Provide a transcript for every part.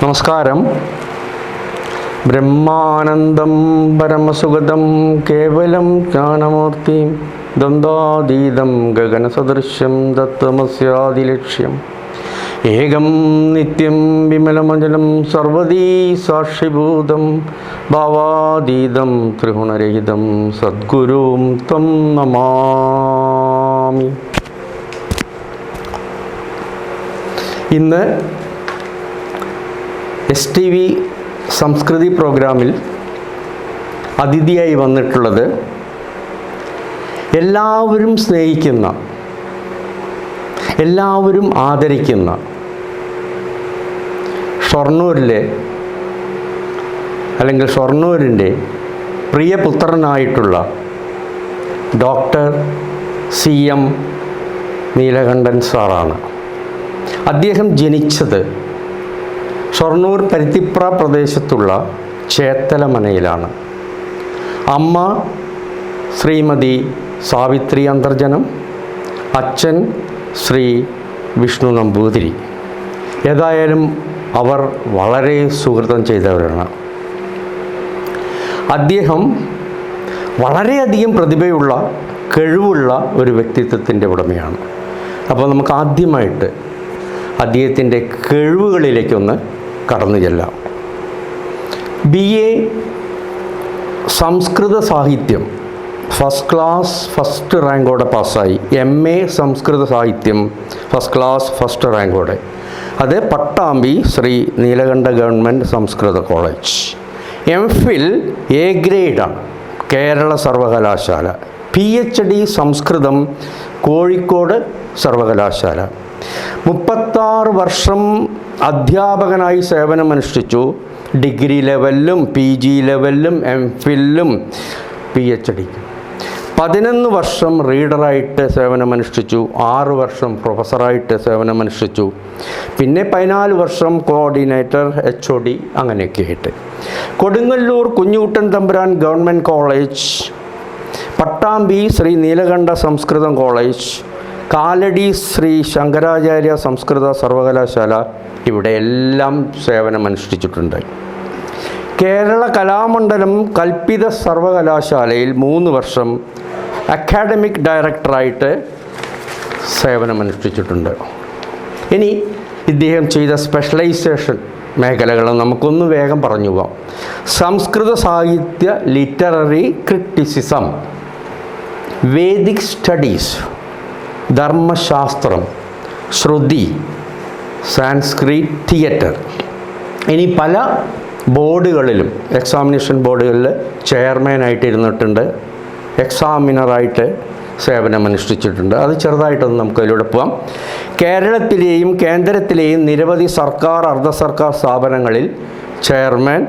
നമസ്കാരം. ബ്രഹ്മാനന്ദം പരമസുഗതം കേവലം ജ്ഞാനമൂർത്തിം ദ്വന്ദ്വാതീതം ഗഗനസദൃശ്യം തത്വമസ്യാദിലക്ഷ്യം ഏകം നിത്യം വിമലമജലം സർവദീ സാക്ഷിഭൂതം ഭാവാതീതം ത്രിഗുണരഹിതം സദ്ഗുരും ത്വം നമാമി. ഇന്ന് STV സംസ്കൃതി പ്രോഗ്രാമിൽ അതിഥിയായി വന്നിട്ടുള്ളത് എല്ലാവരും സ്നേഹിക്കുന്ന, എല്ലാവരും ആദരിക്കുന്ന ഷൊർണൂരിൻ്റെ പ്രിയപുത്രനായിട്ടുള്ള ഡോക്ടർ CM നീലകണ്ഠൻ സാറാണ്. അദ്ദേഹം ജനിച്ചത് ഷൊർണൂർ പരുത്തിപ്ര പ്രദേശത്തുള്ള ചേത്തലമനയിലാണ്. അമ്മ ശ്രീമതി സാവിത്രി അന്തർജനം, അച്ഛൻ ശ്രീ വിഷ്ണു നമ്പൂതിരി. ഏതായാലും അവർ വളരെ സുഹൃതം ചെയ്തവരാണ്. അദ്ദേഹം വളരെയധികം പ്രതിഭയുള്ള, കഴിവുള്ള ഒരു വ്യക്തിത്വത്തിൻ്റെ ഉടമയാണ്. അപ്പോൾ നമുക്ക് ആദ്യമായിട്ട് അദ്ദേഹത്തിൻ്റെ കഴിവുകളിലേക്കൊന്ന് കടന്നു ചെല്ലാം. BA സംസ്കൃത സാഹിത്യം ഫസ്റ്റ് റാങ്കോടെ പാസ്സായി. MA സംസ്കൃത സാഹിത്യം ഫസ്റ്റ് റാങ്കോടെ. അത് Pattambi Sri Neelakanta government Sanskrit college. MPhil A ഗ്രേഡാണ്, കേരള സർവകലാശാല. PhD സംസ്കൃതം കോഴിക്കോട് സർവകലാശാല. 36 വർഷം അധ്യാപകനായി സേവനമനുഷ്ഠിച്ചു. ഡിഗ്രി ലെവലിലും PG ലെവലിലും MPhilലും PhD. 11 വർഷം റീഡറായിട്ട് സേവനമനുഷ്ഠിച്ചു. 6 വർഷം പ്രൊഫസറായിട്ട് സേവനമനുഷ്ഠിച്ചു. പിന്നെ 14 വർഷം കോർഡിനേറ്റർ, HOD അങ്ങനെയൊക്കെ ആയിട്ട്. കൊടുങ്ങല്ലൂർ കുഞ്ഞുകുട്ടൻ തമ്പുരാൻ ഗവൺമെൻറ് കോളേജ്, പട്ടാമ്പി ശ്രീ നീലകണ്ഠ സംസ്കൃതം കോളേജ്, കാലടി ശ്രീ ശങ്കരാചാര്യ സംസ്കൃത സർവകലാശാല, ഇവിടെ എല്ലാം സേവനമനുഷ്ഠിച്ചിട്ടുണ്ട്. കേരള കലാമണ്ഡലം കൽപ്പിത സർവകലാശാലയിൽ 3 വർഷം അക്കാഡമിക് ഡയറക്ടറായിട്ട് സേവനമനുഷ്ഠിച്ചിട്ടുണ്ട്. ഇനി ഇദ്ദേഹം ചെയ്ത സ്പെഷ്യലൈസേഷൻ മേഖലകൾ നമുക്കൊന്ന് വേഗം പറഞ്ഞു പോകാം. സംസ്കൃത സാഹിത്യ ലിറ്റററി ക്രിറ്റിസിസം, വേദിക് സ്റ്റഡീസ്, ധർമ്മശാസ്ത്രം, ശ്രുതി, സാൻസ്ക്രിറ്റ്, തിയേറ്റർ. ഇനി പല ബോർഡുകളിലും, എക്സാമിനേഷൻ ബോർഡുകളിൽ ചെയർമാനായിട്ട് ഇരുന്നിട്ടുണ്ട്, എക്സാമിനറായിട്ട് സേവനമനുഷ്ഠിച്ചിട്ടുണ്ട്. അത് ചെറുതായിട്ടൊന്ന് നമുക്ക് അതിലൂടെ പോകാം. കേരളത്തിലെയും കേന്ദ്രത്തിലെയും നിരവധി സർക്കാർ, അർദ്ധ സർക്കാർ സ്ഥാപനങ്ങളിൽ ചെയർമാൻ,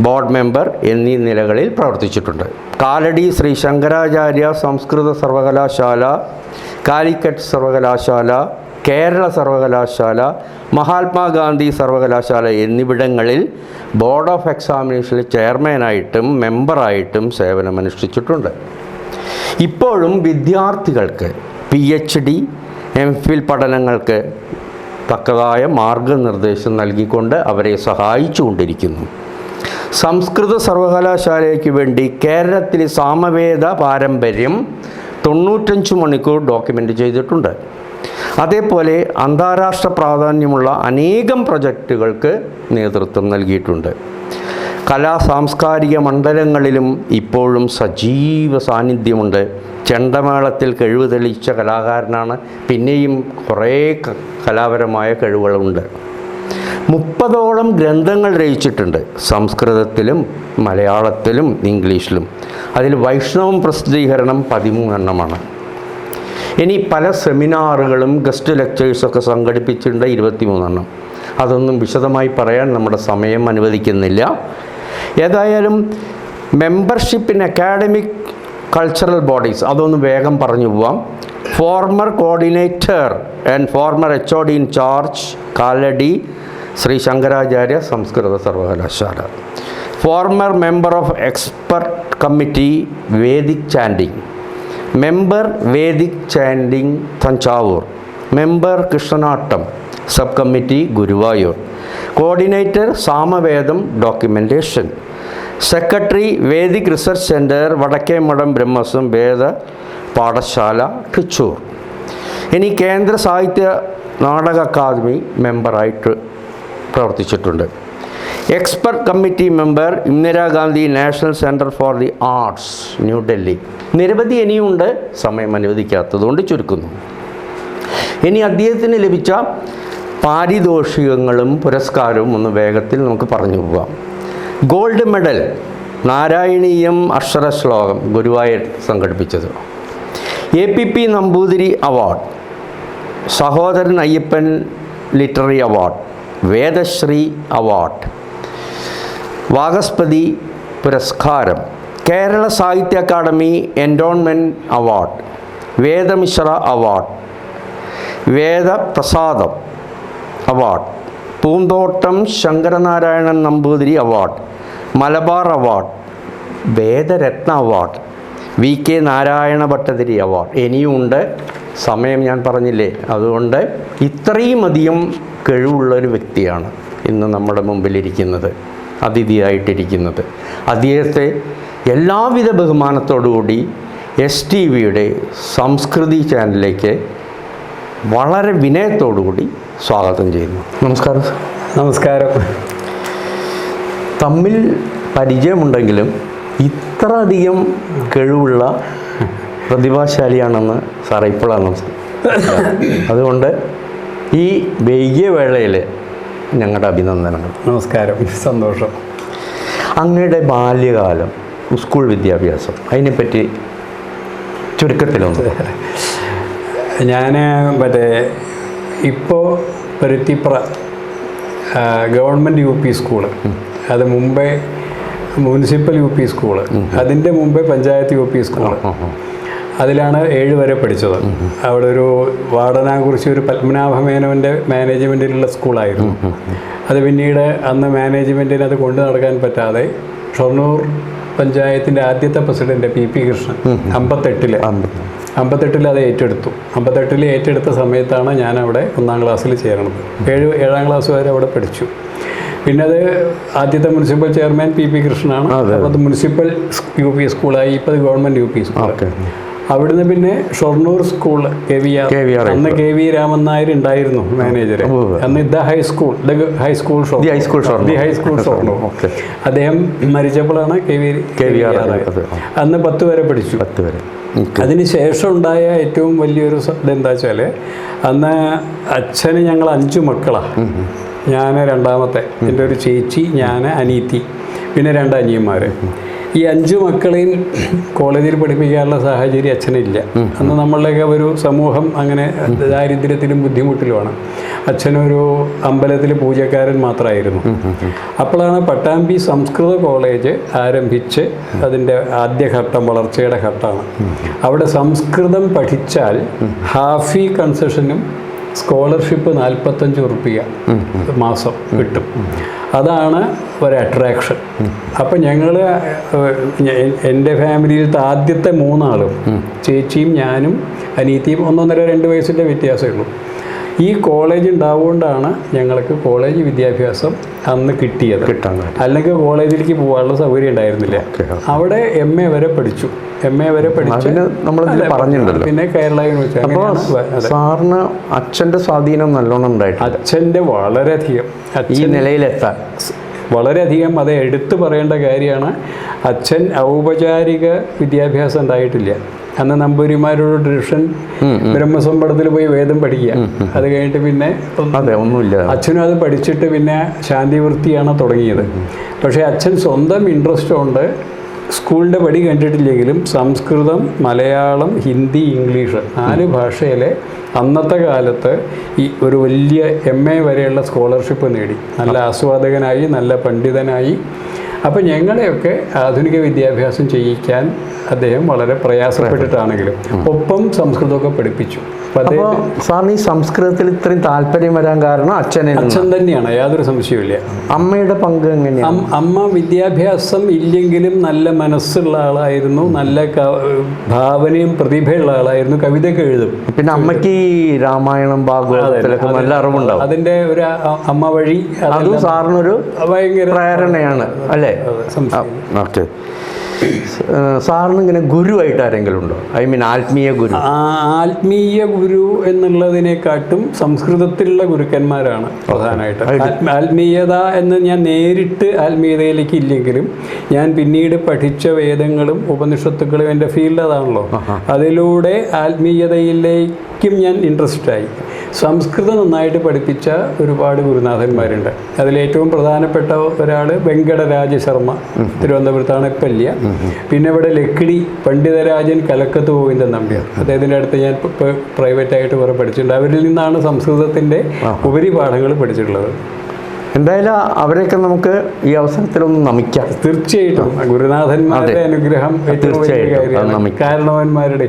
ബോർഡ് മെമ്പർ എന്നീ നിലകളിൽ പ്രവർത്തിച്ചിട്ടുണ്ട്. കാലടി ശ്രീ ശങ്കരാചാര്യ സംസ്കൃത സർവകലാശാല, കാലിക്കറ്റ് സർവകലാശാല, കേരള സർവകലാശാല, മഹാത്മാഗാന്ധി സർവകലാശാല എന്നിവിടങ്ങളിൽ ബോർഡ് ഓഫ് എക്സാമിനേഷനിൽ ചെയർമാനായിട്ടും മെമ്പറായിട്ടും സേവനമനുഷ്ഠിച്ചിട്ടുണ്ട്. ഇപ്പോഴും വിദ്യാർത്ഥികൾക്ക് PhD, MPhil പഠനങ്ങൾക്ക് തക്കതായ മാർഗനിർദ്ദേശം നൽകിക്കൊണ്ട് അവരെ സഹായിച്ചുകൊണ്ടിരിക്കുന്നു. സംസ്കൃത സർവകലാശാലയ്ക്ക് വേണ്ടി കേരളത്തിലെ സാമവേദ പാരമ്പര്യം 95 മണിക്കൂർ ഡോക്യുമെൻ്റ് ചെയ്തിട്ടുണ്ട്. അതേപോലെ അന്താരാഷ്ട്ര പ്രാധാന്യമുള്ള അനേകം പ്രൊജക്റ്റുകൾക്ക് നേതൃത്വം നൽകിയിട്ടുണ്ട്. കലാ-സാംസ്കാരിക മണ്ഡലങ്ങളിലും ഇപ്പോഴും സജീവ സാന്നിധ്യമുണ്ട്. ചെണ്ടമേളത്തിൽ കഴിവ് തെളിയിച്ച കലാകാരനാണ്. പിന്നെയും കുറേ കലാപരമായ കഴിവുകളുണ്ട്. 30ഓളം ഗ്രന്ഥങ്ങൾ രചിച്ചിട്ടുണ്ട്, സംസ്കൃതത്തിലും മലയാളത്തിലും ഇംഗ്ലീഷിലും. അതിൽ വൈഷ്ണവം പ്രസിദ്ധീകരണം 13 എണ്ണമാണ്. ഇനി പല സെമിനാറുകളും ഗസ്റ്റ് ലെക്ചേഴ്സൊക്കെ സംഘടിപ്പിച്ചിട്ടുണ്ട്, 23 എണ്ണം. അതൊന്നും വിശദമായി പറയാൻ നമ്മുടെ സമയം അനുവദിക്കുന്നില്ല. ഏതായാലും membership in academic cultural bodies, അതൊന്ന് വേഗം പറഞ്ഞു പോവാം. Former coordinator and former HOD in charge, Kalady Sree Shankaracharya Sanskrit സർവകലാശാല. Former member of expert committee vedic chanting, member vedic chanting Thanjavur, member Krishnanattam sub committee Guruvayur, coordinator Samaveda documentation, secretary vedic research centre Vadakkemadham Brahmaswam Veda Pathasala Thrissur. ഇനി Kendra Sahitya Nataka academy മെമ്പറായിട്ട് പ്രവർത്തിച്ചിട്ടുണ്ട്. Expert committee member Indira Gandhi national centre for the arts New Delhi. നിരവധി ഇനിയുണ്ട്, സമയം അനുവദിക്കാത്തതുകൊണ്ട് ചുരുക്കുന്നു. ഇനി അദ്ദേഹത്തിന് ലഭിച്ച പാരിതോഷികങ്ങളും പുരസ്കാരവും ഒന്ന് വേഗത്തിൽ നമുക്ക് പറഞ്ഞു പോകാം. ഗോൾഡ് മെഡൽ നാരായണീയം അക്ഷരശ്ലോകം ഗുരുവായൂർ സംഘടിപ്പിച്ചത്. APP Namboothiri award, Sahodaran Ayyappan literary award, Vedasree award, Vagaspathi പുരസ്കാരം, Kerala Sahitya academy endowment award, Vedamishra award, Vedaprasadam award, Poonthottam Sankaranarayanan Namboothiri award, Malabar award, Vedaratna award, VK Narayana Bhattathiri award. ഇനിയുമുണ്ട്, സമയം ഞാൻ പറഞ്ഞില്ലേ. അതുകൊണ്ട് ഇത്രയും അധികം കഴിവുള്ളൊരു വ്യക്തിയാണ് ഇന്ന് നമ്മുടെ മുമ്പിലിരിക്കുന്നത്, അതിഥിയായിട്ടിരിക്കുന്നത്. അദ്ദേഹത്തെ എല്ലാവിധ ബഹുമാനത്തോടുകൂടി STVയുടെ സംസ്കൃതി ചാനലിലേക്ക് വളരെ വിനയത്തോടുകൂടി സ്വാഗതം ചെയ്യുന്നു. നമസ്കാരം. നമസ്കാരം. തമ്മിൽ പരിചയമുണ്ടെങ്കിലും ഇത്ര അധികം കഴിവുള്ള പ്രതിഭാശാലിയാണെന്ന് സാറേ ഇപ്പോഴാണ്. അതുകൊണ്ട് ഈ വൈകിയ വേളയിൽ ഞങ്ങളുടെ അഭിനന്ദനങ്ങൾ. നമസ്കാരം, സന്തോഷം. അങ്ങയുടെ ബാല്യകാലം, സ്കൂൾ വിദ്യാഭ്യാസം, അതിനെപ്പറ്റി ചുരുക്കത്തിലൊന്ന്. ഞാൻ ഇപ്പോൾ പരുത്തിപ്ര ഗവൺമെൻറ് UP സ്കൂള്, അത് മുമ്പേ മുനിസിപ്പൽ UP സ്കൂള്, അതിൻ്റെ മുമ്പേ പഞ്ചായത്ത് UP സ്കൂള്, അതിലാണ് 7 വരെ പഠിച്ചത്. അവിടെ ഒരു വാർഡനെക്കുറിച്ച് ഒരു പത്മനാഭമേനോൻ്റെ മാനേജ്മെൻറ്റിലുള്ള സ്കൂളായിരുന്നു. അത് പിന്നീട് അന്ന് മാനേജ്മെൻറ്റിന് അത് കൊണ്ടു നടക്കാൻ പറ്റാതെ ഷൊർണൂർ പഞ്ചായത്തിൻ്റെ ആദ്യത്തെ പ്രസിഡന്റ് PP കൃഷ്ണൻ 58 അത് ഏറ്റെടുത്തു. 58 ഏറ്റെടുത്ത സമയത്താണ് ഞാൻ അവിടെ 1ാം ക്ലാസ്സിൽ ചേർന്നത്. 7ാം ക്ലാസ് വരെ അവിടെ പഠിച്ചു. പിന്നെ അത് ആദ്യത്തെ മുനിസിപ്പൽ ചെയർമാൻ PP കൃഷ്ണനാണ്. അപ്പോൾ അത് മുനിസിപ്പൽ UP സ്കൂളായി. ഇപ്പോൾ അത് ഗവൺമെൻറ് UP സ്കൂൾ. അവിടുന്ന് പിന്നെ ഷൊർണൂർ സ്കൂൾ KVR, അന്ന് KV രാമൻ നായർ ഉണ്ടായിരുന്നു മാനേജർ. അന്ന് ദ ഹൈസ്കൂൾ ഷൊർണൂർ. അദ്ദേഹം മരിച്ചപ്പോഴാണ് KVR. അന്ന് 10 വരെ പഠിച്ചു. അതിന് ശേഷം ഉണ്ടായ ഏറ്റവും വലിയൊരു ഇതെന്താ വെച്ചാൽ, അന്ന് അച്ഛന് ഞങ്ങൾ 5 മക്കളാണ്. ഞാൻ രണ്ടാമത്തെ, എൻ്റെ ഒരു ചേച്ചി, ഞാൻ, അനീത്തി, പിന്നെ 2 അനിയന്മാർ. ഈ 5 മക്കളെയും കോളേജിൽ പഠിപ്പിക്കാനുള്ള സാഹചര്യം അച്ഛനില്ല. അന്ന് നമ്മളുടെയൊക്കെ ഒരു സമൂഹം അങ്ങനെ ദാരിദ്ര്യത്തിലും ബുദ്ധിമുട്ടിലുമാണ്. അച്ഛനൊരു അമ്പലത്തിൽ പൂജക്കാരൻ മാത്രമായിരുന്നു. അപ്പോഴാണ് പട്ടാമ്പി സംസ്കൃത കോളേജ് ആരംഭിച്ച് അതിൻ്റെ ആദ്യഘട്ടം, വളർച്ചയുടെ ഘട്ടമാണ്. അവിടെ സംസ്കൃതം പഠിച്ചാൽ ഹാഫി കൺസെഷനും സ്കോളർഷിപ്പ് 45 ഉറുപ്പിക മാസം കിട്ടും. അതാണ് ഒരു അട്രാക്ഷൻ. അപ്പം ഞങ്ങൾ, എൻ്റെ ഫാമിലിയിലത്തെ ആദ്യത്തെ 3 ആളും, ചേച്ചിയും ഞാനും അനീത്തിയും 1.5-2 വയസ്സിൻ്റെ വ്യത്യാസമേ ഉള്ളൂ. ഈ കോളേജ് ഉണ്ടാവുകൊണ്ടാണ് ഞങ്ങൾക്ക് കോളേജ് വിദ്യാഭ്യാസം അന്ന് കിട്ടിയത്. അല്ലെങ്കിൽ കോളേജിലേക്ക് പോകാനുള്ള സൗകര്യം ഉണ്ടായിരുന്നില്ല. അവിടെ MA വരെ പഠിച്ചു. MA വരെ പഠിച്ച് പറഞ്ഞിട്ടുണ്ടല്ലോ. പിന്നെ കേരള യൂണിവേഴ്സിറ്റി. സാറിന് അച്ഛൻ്റെ സ്വാധീനം നല്ലോണം ഉണ്ടായിട്ട്? അച്ഛൻ്റെ വളരെയധികം, ഈ നിലയിലെത്താൻ വളരെയധികം. അത് എടുത്തു പറയേണ്ട കാര്യമാണ്. അച്ഛൻ ഔപചാരിക വിദ്യാഭ്യാസം ഉണ്ടായിട്ടില്ല. അന്ന് നമ്പൂരിമാരോട് ട്യൂഷൻ, ബ്രഹ്മസംബടത്തിൽ പോയി വേദം പഠിക്കുക. അത് കഴിഞ്ഞിട്ട് പിന്നെ ഒന്നുമില്ല. അച്ഛനും അത് പഠിച്ചിട്ട് പിന്നെ ശാന്തിവൃത്തിയാണ് തുടങ്ങിയത്. പക്ഷേ അച്ഛൻ സ്വന്തം ഇൻട്രസ്റ്റ് കൊണ്ട് സ്കൂളിൻ്റെ പടി കണ്ടിട്ടില്ലെങ്കിലും സംസ്കൃതം, മലയാളം, ഹിന്ദി, ഇംഗ്ലീഷ് 4 ഭാഷയിലെ അന്നത്തെ കാലത്ത് ഈ ഒരു വലിയ MA വരെയുള്ള സ്കോളർഷിപ്പ് നേടി. നല്ല ആസ്വാദകനായി, നല്ല പണ്ഡിതനായി. അപ്പോൾ ഞങ്ങളെയൊക്കെ ആധുനിക വിദ്യാഭ്യാസം ചെയ്യിക്കാൻ അദ്ദേഹം വളരെ പ്രയാസപ്പെട്ടിട്ടാണെങ്കിലും ഒപ്പം സംസ്കൃതമൊക്കെ പഠിപ്പിച്ചു. അപ്പോൾ സാറിന് ഈ സംസ്കൃതത്തിൽ ഇത്രയും താല്പര്യം വരാൻ കാരണം അച്ഛൻ തന്നെയാണ്, യാതൊരു സംശയവുമില്ല. അമ്മയുടെ പങ്ക് എങ്ങനെയാണ്? അമ്മ വിദ്യാഭ്യാസം ഇല്ലെങ്കിലും നല്ല മനസ്സുള്ള ആളായിരുന്നു, നല്ല ഭാവനയും പ്രതിഭയുള്ള ആളായിരുന്നു, കവിതയൊക്കെ എഴുതും. പിന്നെ അമ്മയ്ക്ക് ഈ രാമായണം ഭാഗവതത്തിലൊക്കെ നല്ല അറിവുണ്ടാവും. അതിൻ്റെ ഒരു അമ്മ വഴി അതും സാറിനൊരു ഭയങ്കര പ്രേരണയാണ് അല്ലേ? ഓക്കെ. സാറിന് ഇങ്ങനെ ഗുരുവായിട്ട് ആരെങ്കിലും ഉണ്ടോ? ഐ മീൻ ആത്മീയ ഗുരു. ആത്മീയ ഗുരു എന്നുള്ളതിനെക്കാട്ടും സംസ്കൃതത്തിലുള്ള ഗുരുക്കന്മാരാണ് പ്രധാനമായിട്ട്. ആത്മീയത എന്ന് ഞാൻ നേരിട്ട് ആത്മീയതയിലേക്ക് ഇല്ലെങ്കിലും ഞാൻ പിന്നീട് പഠിച്ച വേദങ്ങളും ഉപനിഷത്തുക്കളും എൻ്റെ ഫീൽഡ് അതാണല്ലോ, അതിലൂടെ ആത്മീയതയിലേക്കും ഞാൻ ഇൻട്രസ്റ്റ് ആയി. സംസ്കൃതം നന്നായിട്ട് പഠിപ്പിച്ച ഒരുപാട് ഗുരുനാഥന്മാരുണ്ട്. അതിലേറ്റവും പ്രധാനപ്പെട്ട ഒരാൾ വെങ്കടരാജ ശർമ്മ, തിരുവനന്തപുരത്താണ്, ഇപ്പം ഇല്ല. പിന്നെ ഇവിടെ ലക്കിടി പണ്ഡിതരാജൻ കലക്കത്ത് ഗോവിന്ദൻ നമ്പ്യാർ, അദ്ദേഹത്തിൻ്റെ അടുത്ത് ഞാൻ പ്രൈവറ്റായിട്ട് കുറേ പഠിച്ചിട്ടുണ്ട്. അവരിൽ നിന്നാണ് സംസ്കൃതത്തിൻ്റെ ഉപരിപാഠങ്ങൾ പഠിച്ചിട്ടുള്ളത്. എന്തായാലും അവരെയൊക്കെ നമുക്ക് ഈ അവസരത്തിലൊന്ന് നമിക്കാം. തീർച്ചയായിട്ടും ഗുരുനാഥന്മാരുടെ അനുഗ്രഹം കാരണവന്മാരുടെ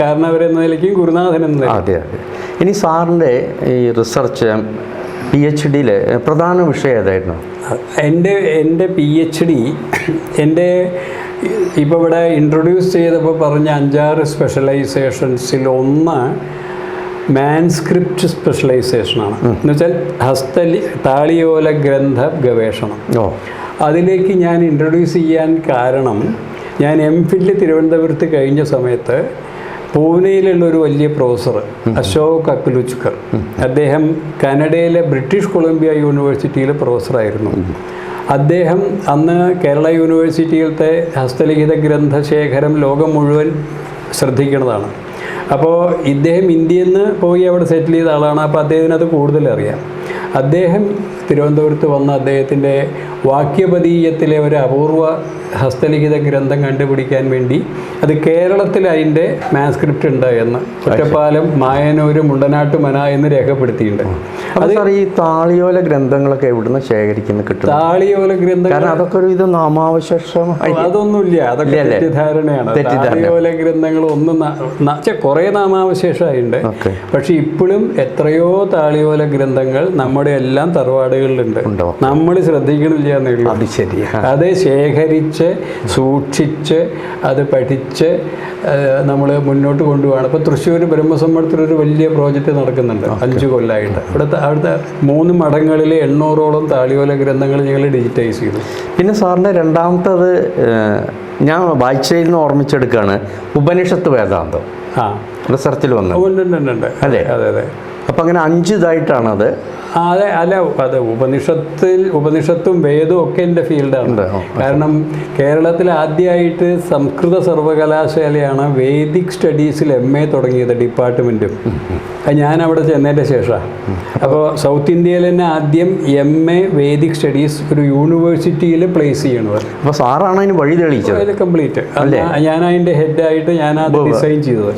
കാരണവരെന്ന നിലയ്ക്കും ഗുരുനാഥൻ എന്ന നിലയ്ക്കും. അതെ അതെ. ഇനി സാറിൻ്റെ ഈ റിസർച്ച് PhD പ്രധാന വിഷയം ഏതായിരുന്നു? എൻ്റെ PhD എൻ്റെ ഇപ്പോൾ ഇവിടെ ഇൻട്രൊഡ്യൂസ് ചെയ്തപ്പോൾ പറഞ്ഞ 5-6 സ്പെഷ്യലൈസേഷൻസിൽ ഒന്ന് മാൻസ്ക്രിപ്റ്റ് സ്പെഷ്യലൈസേഷനാണ്. എന്നുവെച്ചാൽ താളിയോല ഗ്രന്ഥ ഗവേഷണം. അതിലേക്ക് ഞാൻ ഇൻട്രൊഡ്യൂസ് ചെയ്യാൻ കാരണം, ഞാൻ MPhil തിരുവനന്തപുരത്ത് കഴിഞ്ഞ സമയത്ത് പൂനെയിലുള്ള ഒരു വലിയ പ്രൊഫസർ അശോക് അക്ലുച്കർ, അദ്ദേഹം കാനഡയിലെ ബ്രിട്ടീഷ് കൊളംബിയ യൂണിവേഴ്സിറ്റിയിലെ പ്രൊഫസറായിരുന്നു. അദ്ദേഹം അന്ന് കേരള യൂണിവേഴ്സിറ്റിയിലത്തെ ഹസ്തലിഖിത ഗ്രന്ഥശേഖരം ലോകം മുഴുവൻ ശ്രദ്ധിക്കുന്നതാണ്. അപ്പോൾ ഇദ്ദേഹം ഇന്ത്യയിൽ നിന്ന് പോയി അവിടെ സെറ്റിൽ ചെയ്ത ആളാണ്. അപ്പോൾ അദ്ദേഹത്തിന് അത് കൂടുതൽ അറിയാം. അദ്ദേഹം തിരുവനന്തപുരത്ത് വന്ന അദ്ദേഹത്തിൻ്റെ വാക്യപതീയത്തിലെ ഒരു അപൂർവ ഹസ്തലിഖിത ഗ്രന്ഥം കണ്ടുപിടിക്കാൻ വേണ്ടി അത് കേരളത്തിൽ അതിൻ്റെ മാൻസ്ക്രിപ്റ്റ് ഉണ്ട് എന്ന് ഒറ്റപ്പാലം മായനൂര് മുണ്ടനാട്ട് മന എന്ന് രേഖപ്പെടുത്തിയിട്ടുണ്ട്. അത് ഈ താളിയോല ഗ്രന്ഥങ്ങളൊക്കെ എവിടുന്ന് ശേഖരിക്കുന്ന കിട്ടും? താളിയോല ഗ്രന്ഥങ്ങൾ അതൊക്കെ ഒരു ഇത് നാമാവശേഷം അതൊന്നുമില്ല, അതൊക്കെ തെറ്റിദ്ധാരണയാണ്. താളിയോല ഗ്രന്ഥങ്ങൾ ഒന്നും കുറേ നാമാവശേഷമായിട്ടുണ്ട്. പക്ഷെ ഇപ്പോഴും എത്രയോ താളിയോല ഗ്രന്ഥങ്ങൾ നമ്മുടെ എല്ലാം തറവാടുകളിലുണ്ട്, നമ്മൾ ശ്രദ്ധിക്കണില്ല എന്നുള്ളൂ. അത് ശരിയാണ്. അത് ശേഖരിച്ച് സൂക്ഷിച്ച് അത് പഠിച്ച് നമ്മൾ മുന്നോട്ട് കൊണ്ടുപോകണം. ഇപ്പോൾ തൃശ്ശൂർ ബ്രഹ്മസമ്മേളനത്തിലൊരു വലിയ പ്രോജക്റ്റ് നടക്കുന്നുണ്ട് 5 കൊല്ലമായിട്ട്. അവിടുത്തെ 3 മഠങ്ങളിൽ 800ഓളം താളിയോല ഗ്രന്ഥങ്ങൾ ഞങ്ങൾ ഡിജിറ്റൈസ് ചെയ്തു. പിന്നെ സാറിൻ്റെ രണ്ടാമത്തത് ഞാൻ വായിച്ചതിൽ നിന്ന് ഓർമ്മിച്ചെടുക്കുകയാണ്, ഉപനിഷത്ത് വേദാന്തം. റിസർച്ചിൽ വന്നത് അല്ലേ? അതെ അതെ. അപ്പം അങ്ങനെ 5 ഇതായിട്ടാണത്. അതെ അതെ. ഉപനിഷത്തും വേദവും ഒക്കെ എൻ്റെ ഫീൽഡാണ്. കാരണം കേരളത്തിൽ ആദ്യമായിട്ട് സംസ്കൃത സർവകലാശാലയാണ് വേദിക് സ്റ്റഡീസിൽ MA തുടങ്ങിയത്, ഡിപ്പാർട്ട്മെൻറ്റും. അത് ഞാൻ അവിടെ ചെന്നതിൻ്റെ ശേഷമാണ്. അപ്പോൾ സൗത്ത് ഇന്ത്യയിൽ തന്നെ ആദ്യം MA വേദിക് സ്റ്റഡീസ് ഒരു യൂണിവേഴ്സിറ്റിയിൽ പ്ലേസ് ചെയ്യണത്. അപ്പോൾ സാറാണ് അതിന് വഴി തെളിയിച്ചത് കംപ്ലീറ്റ്. ഞാൻ അതിൻ്റെ ഹെഡായിട്ട് ഞാനത് ഡിസൈൻ ചെയ്തത്.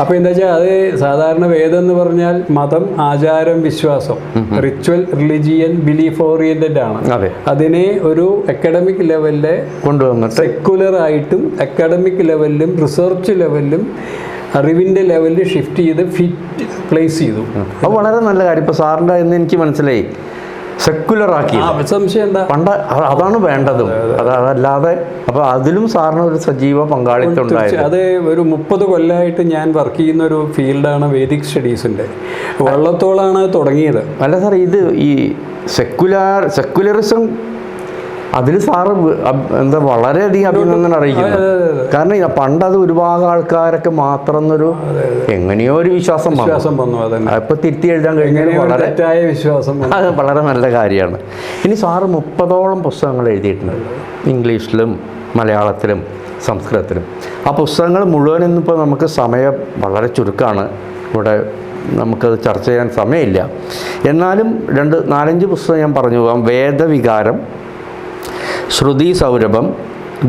അപ്പോൾ എന്താ വെച്ചാൽ അത് സാധാരണ വേദം എന്ന് പറഞ്ഞാൽ മതം, ആചാരം, വിശ്വാസം, റിച്വൽ, റിലിജിയൻ, ബിലീഫ് ഓറിയന്റഡ് ആണ്. അതിനെ ഒരു അക്കാഡമിക് ലെവലിൽ കൊണ്ടുവന്നിട്ട് സെക്കുലർ ആയിട്ടും അക്കാഡമിക് ലെവലിലും റിസർച്ച് ലെവലിലും അറിവിൻ്റെ ലെവലിൽ ഷിഫ്റ്റ് ചെയ്ത് പ്ലേസ് ചെയ്തു. അത് വളരെ നല്ല കാര്യം. ഇപ്പോൾ സാറിൻ്റെ എന്ന് എനിക്ക് മനസ്സിലായി, സെക്കുലറാക്കി. സംശയം എന്താ? പണ്ട് അതാണ് വേണ്ടതും. അതല്ലാതെ അപ്പോൾ അതിലും സാറിന് ഒരു സജീവ പങ്കാളിത്തം ഉണ്ടായിരുന്നു. അത് ഒരു 30 കൊല്ലമായിട്ട് ഞാൻ വർക്ക് ചെയ്യുന്ന ഒരു ഫീൽഡാണ് വേദിക് സ്റ്റഡീസിൻ്റെ. വള്ളത്തോളാണ് തുടങ്ങിയത്. അല്ല സാർ, ഇത് ഈ സെക്കുലറിസം അതിൽ സാറ് എന്താ വളരെയധികം അഭിനന്ദനം അറിയിക്കുന്നു. കാരണം പണ്ട് അത് ഒരുപാട് ആൾക്കാരൊക്കെ മാത്രം എന്നൊരു എങ്ങനെയോ ഒരു വിശ്വാസം വന്നു. ഇപ്പൊ തിരുത്തി എഴുതാൻ കഴിഞ്ഞാൽ വളരെ വിശ്വാസം, അത് വളരെ നല്ല കാര്യമാണ്. ഇനി സാറ് 30ഓളം പുസ്തകങ്ങൾ എഴുതിയിട്ടുണ്ട്, ഇംഗ്ലീഷിലും മലയാളത്തിലും സംസ്കൃതത്തിലും. ആ പുസ്തകങ്ങൾ മുഴുവൻ ഇന്നിപ്പോൾ നമുക്ക് സമയം വളരെ ചുരുക്കമാണ്, ഇവിടെ നമുക്കത് ചർച്ച ചെയ്യാൻ സമയമില്ല. എന്നാലും 4-5 പുസ്തകം ഞാൻ പറഞ്ഞു പോകാം. വേദവികാരം, ശ്രുതി സൗരഭം,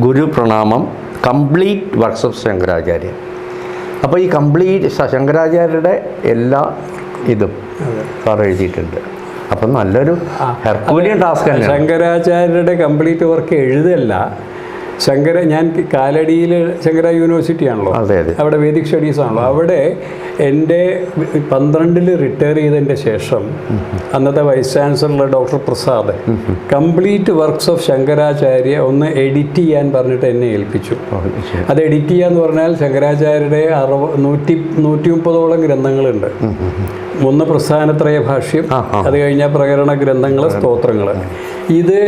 ഗുരുപ്രണാമം, കംപ്ലീറ്റ് വർക്ക്സ് ഓഫ് ശങ്കരാചാര്യൻ. അപ്പോൾ ഈ കംപ്ലീറ്റ് ശങ്കരാചാര്യരുടെ എല്ലാ ഇതും സാർ എഴുതിയിട്ടുണ്ട്. അപ്പം നല്ലൊരു ഹെർക്കൂലിയൻ ടാസ്ക് തന്നെ. ശങ്കരാചാര്യരുടെ കംപ്ലീറ്റ് വർക്ക് എഴുതല്ല. ഞാൻ കാലടിയിൽ ശങ്കര യൂണിവേഴ്സിറ്റി ആണല്ലോ, അതെ അതെ, അവിടെ വേദിക് സ്റ്റഡീസ് ആണല്ലോ. അവിടെ എൻ്റെ 12 റിട്ടയർ ചെയ്തതിൻ്റെ ശേഷം അന്നത്തെ vice chancellor doctor Prasad complete works of Shankaracharya ഒന്ന് എഡിറ്റ് ചെയ്യാൻ പറഞ്ഞിട്ട് എന്നെ ഏൽപ്പിച്ചു. അത് എഡിറ്റ് ചെയ്യാന്ന് പറഞ്ഞാൽ ശങ്കരാചാര്യരുടെ 130ഓളം ഗ്രന്ഥങ്ങളുണ്ട്. 1 പ്രസ്ഥാനത്രയ ഭാഷ്യം, അത് കഴിഞ്ഞാൽ പ്രകരണ ഗ്രന്ഥങ്ങൾ, സ്തോത്രങ്ങൾ. ഇത്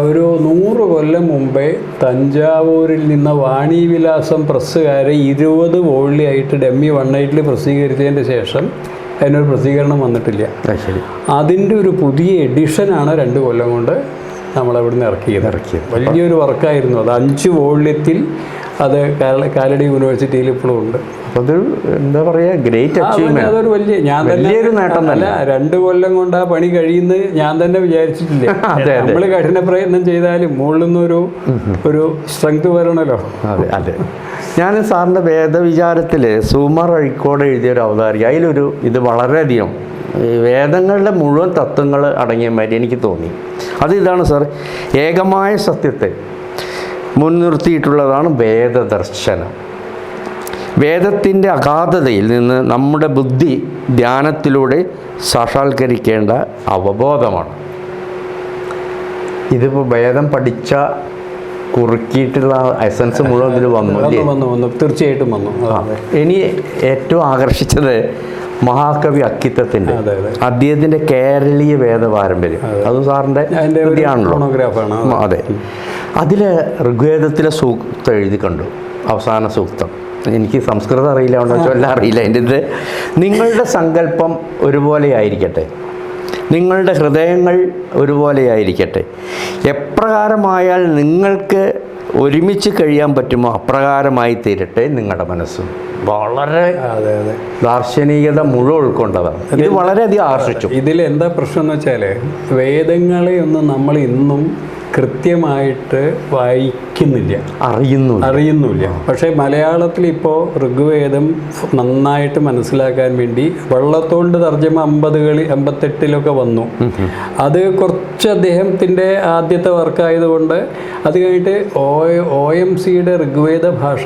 ഒരു 100 കൊല്ലം മുമ്പേ തഞ്ചാവൂരിൽ നിന്ന് വാണിവിലാസം പ്രസ്സുകാരെ 20 വോള്യമായിട്ട് ഡെമ്മി 180 പ്രസിദ്ധീകരിച്ചതിൻ്റെ ശേഷം അതിനൊരു പ്രസിദ്ധീകരണം വന്നിട്ടില്ല. അതിൻ്റെ ഒരു പുതിയ എഡിഷനാണ് 2 കൊല്ലം കൊണ്ട് നമ്മളവിടുന്ന് ഇറക്കിയത്. വലിയൊരു വർക്കായിരുന്നു അത്. 5 വോള്യത്തിൽ അത് കാലടി യൂണിവേഴ്സിറ്റിയിൽ ഇപ്പോഴും ഉണ്ട്. അപ്പോൾ അതൊരു എന്താ പറയുക, ഗ്രേറ്റ് അച്ചീവ്മെന്റ്. അതൊരു വലിയൊരു നേട്ടം തന്നെ. 2 കൊല്ലം കൊണ്ട് ആ പണി കഴിയുന്നത് ഞാൻ തന്നെ വിചാരിച്ചിട്ടില്ല. നമ്മൾ കഠിന പ്രയത്നം ചെയ്താലും മുകളിൽ നിന്നൊരു സ്ട്രെങ്ത് വരണമല്ലോ. അതെ അതെ. ഞാൻ സാറിൻ്റെ വേദവിചാരത്തിൽ സുകുമാർ അഴീക്കോട് എഴുതിയൊരു അവതാരിക, ഇത് വളരെയധികം വേദങ്ങളുടെ മുഴുവൻ തത്വങ്ങൾ അടങ്ങിയ മാതിരി എനിക്ക് തോന്നി. ഇതാണ് സാർ, ഏകമായ സത്യത്തെ മുൻനിർത്തിയിട്ടുള്ളതാണ് വേദദർശനം. വേദത്തിൻ്റെ അഗാധതയിൽ നിന്ന് നമ്മുടെ ബുദ്ധി ധ്യാനത്തിലൂടെ സാക്ഷാത്കരിക്കേണ്ട അവബോധമാണ്. ഇതിപ്പോൾ വേദം പഠിച്ച കുറുക്കിയിട്ടുള്ള എസൻസ് മുഴുവൻ ഇതിൽ വന്നു. തീർച്ചയായിട്ടും വന്നു. ഇനി ഏറ്റവും ആകർഷിച്ചത് മഹാകവി അക്കിത്തത്തിൻ്റെ അദ്ദേഹത്തിൻ്റെ കേരളീയ വേദ പാരമ്പര്യം. അത് സാറിൻ്റെ കൃതിയാണല്ലോ. അതെ. അതിൽ ഋഗ്വേദത്തിലെ സൂക്തം എഴുതി കണ്ടു, അവസാന സൂക്തം. എനിക്ക് സംസ്കൃതം അറിയില്ല, അതുകൊണ്ട് ചൊല്ലാൻ അറിയില്ല. എൻ്റെ നിങ്ങളുടെ സങ്കല്പം ഒരുപോലെ ആയിരിക്കട്ടെ, നിങ്ങളുടെ ഹൃദയങ്ങൾ ഒരുപോലെയായിരിക്കട്ടെ. എപ്രകാരമായാൽ നിങ്ങൾക്ക് ഒരുമിച്ച് കഴിയാൻ പറ്റുമോ അപ്രകാരമായി തീരട്ടെ നിങ്ങളുടെ മനസ്സും. വളരെ ദാർശനികത മുഴുവൻ ഉൾക്കൊണ്ടതാണ്. ഇത് വളരെയധികം ആകർഷിച്ചു. ഇതിൽ എന്താ പ്രശ്നം എന്ന് വെച്ചാൽ, വേദങ്ങളെ ഒന്നും നമ്മൾ ഇന്നും കൃത്യമായിട്ട് അറിയുന്നില്ല. പക്ഷേ മലയാളത്തിൽ ഇപ്പോൾ ഋഗ്വേദം നന്നായിട്ട് മനസ്സിലാക്കാൻ വേണ്ടി വള്ളത്തോണ്ട് തർജ്ജമ 58 വന്നു. അത് കുറച്ച് അദ്ദേഹത്തിൻ്റെ ആദ്യത്തെ വർക്കായതുകൊണ്ട് അത് കഴിഞ്ഞിട്ട് OMCയുടെ ഋഗ്വേദ ഭാഷ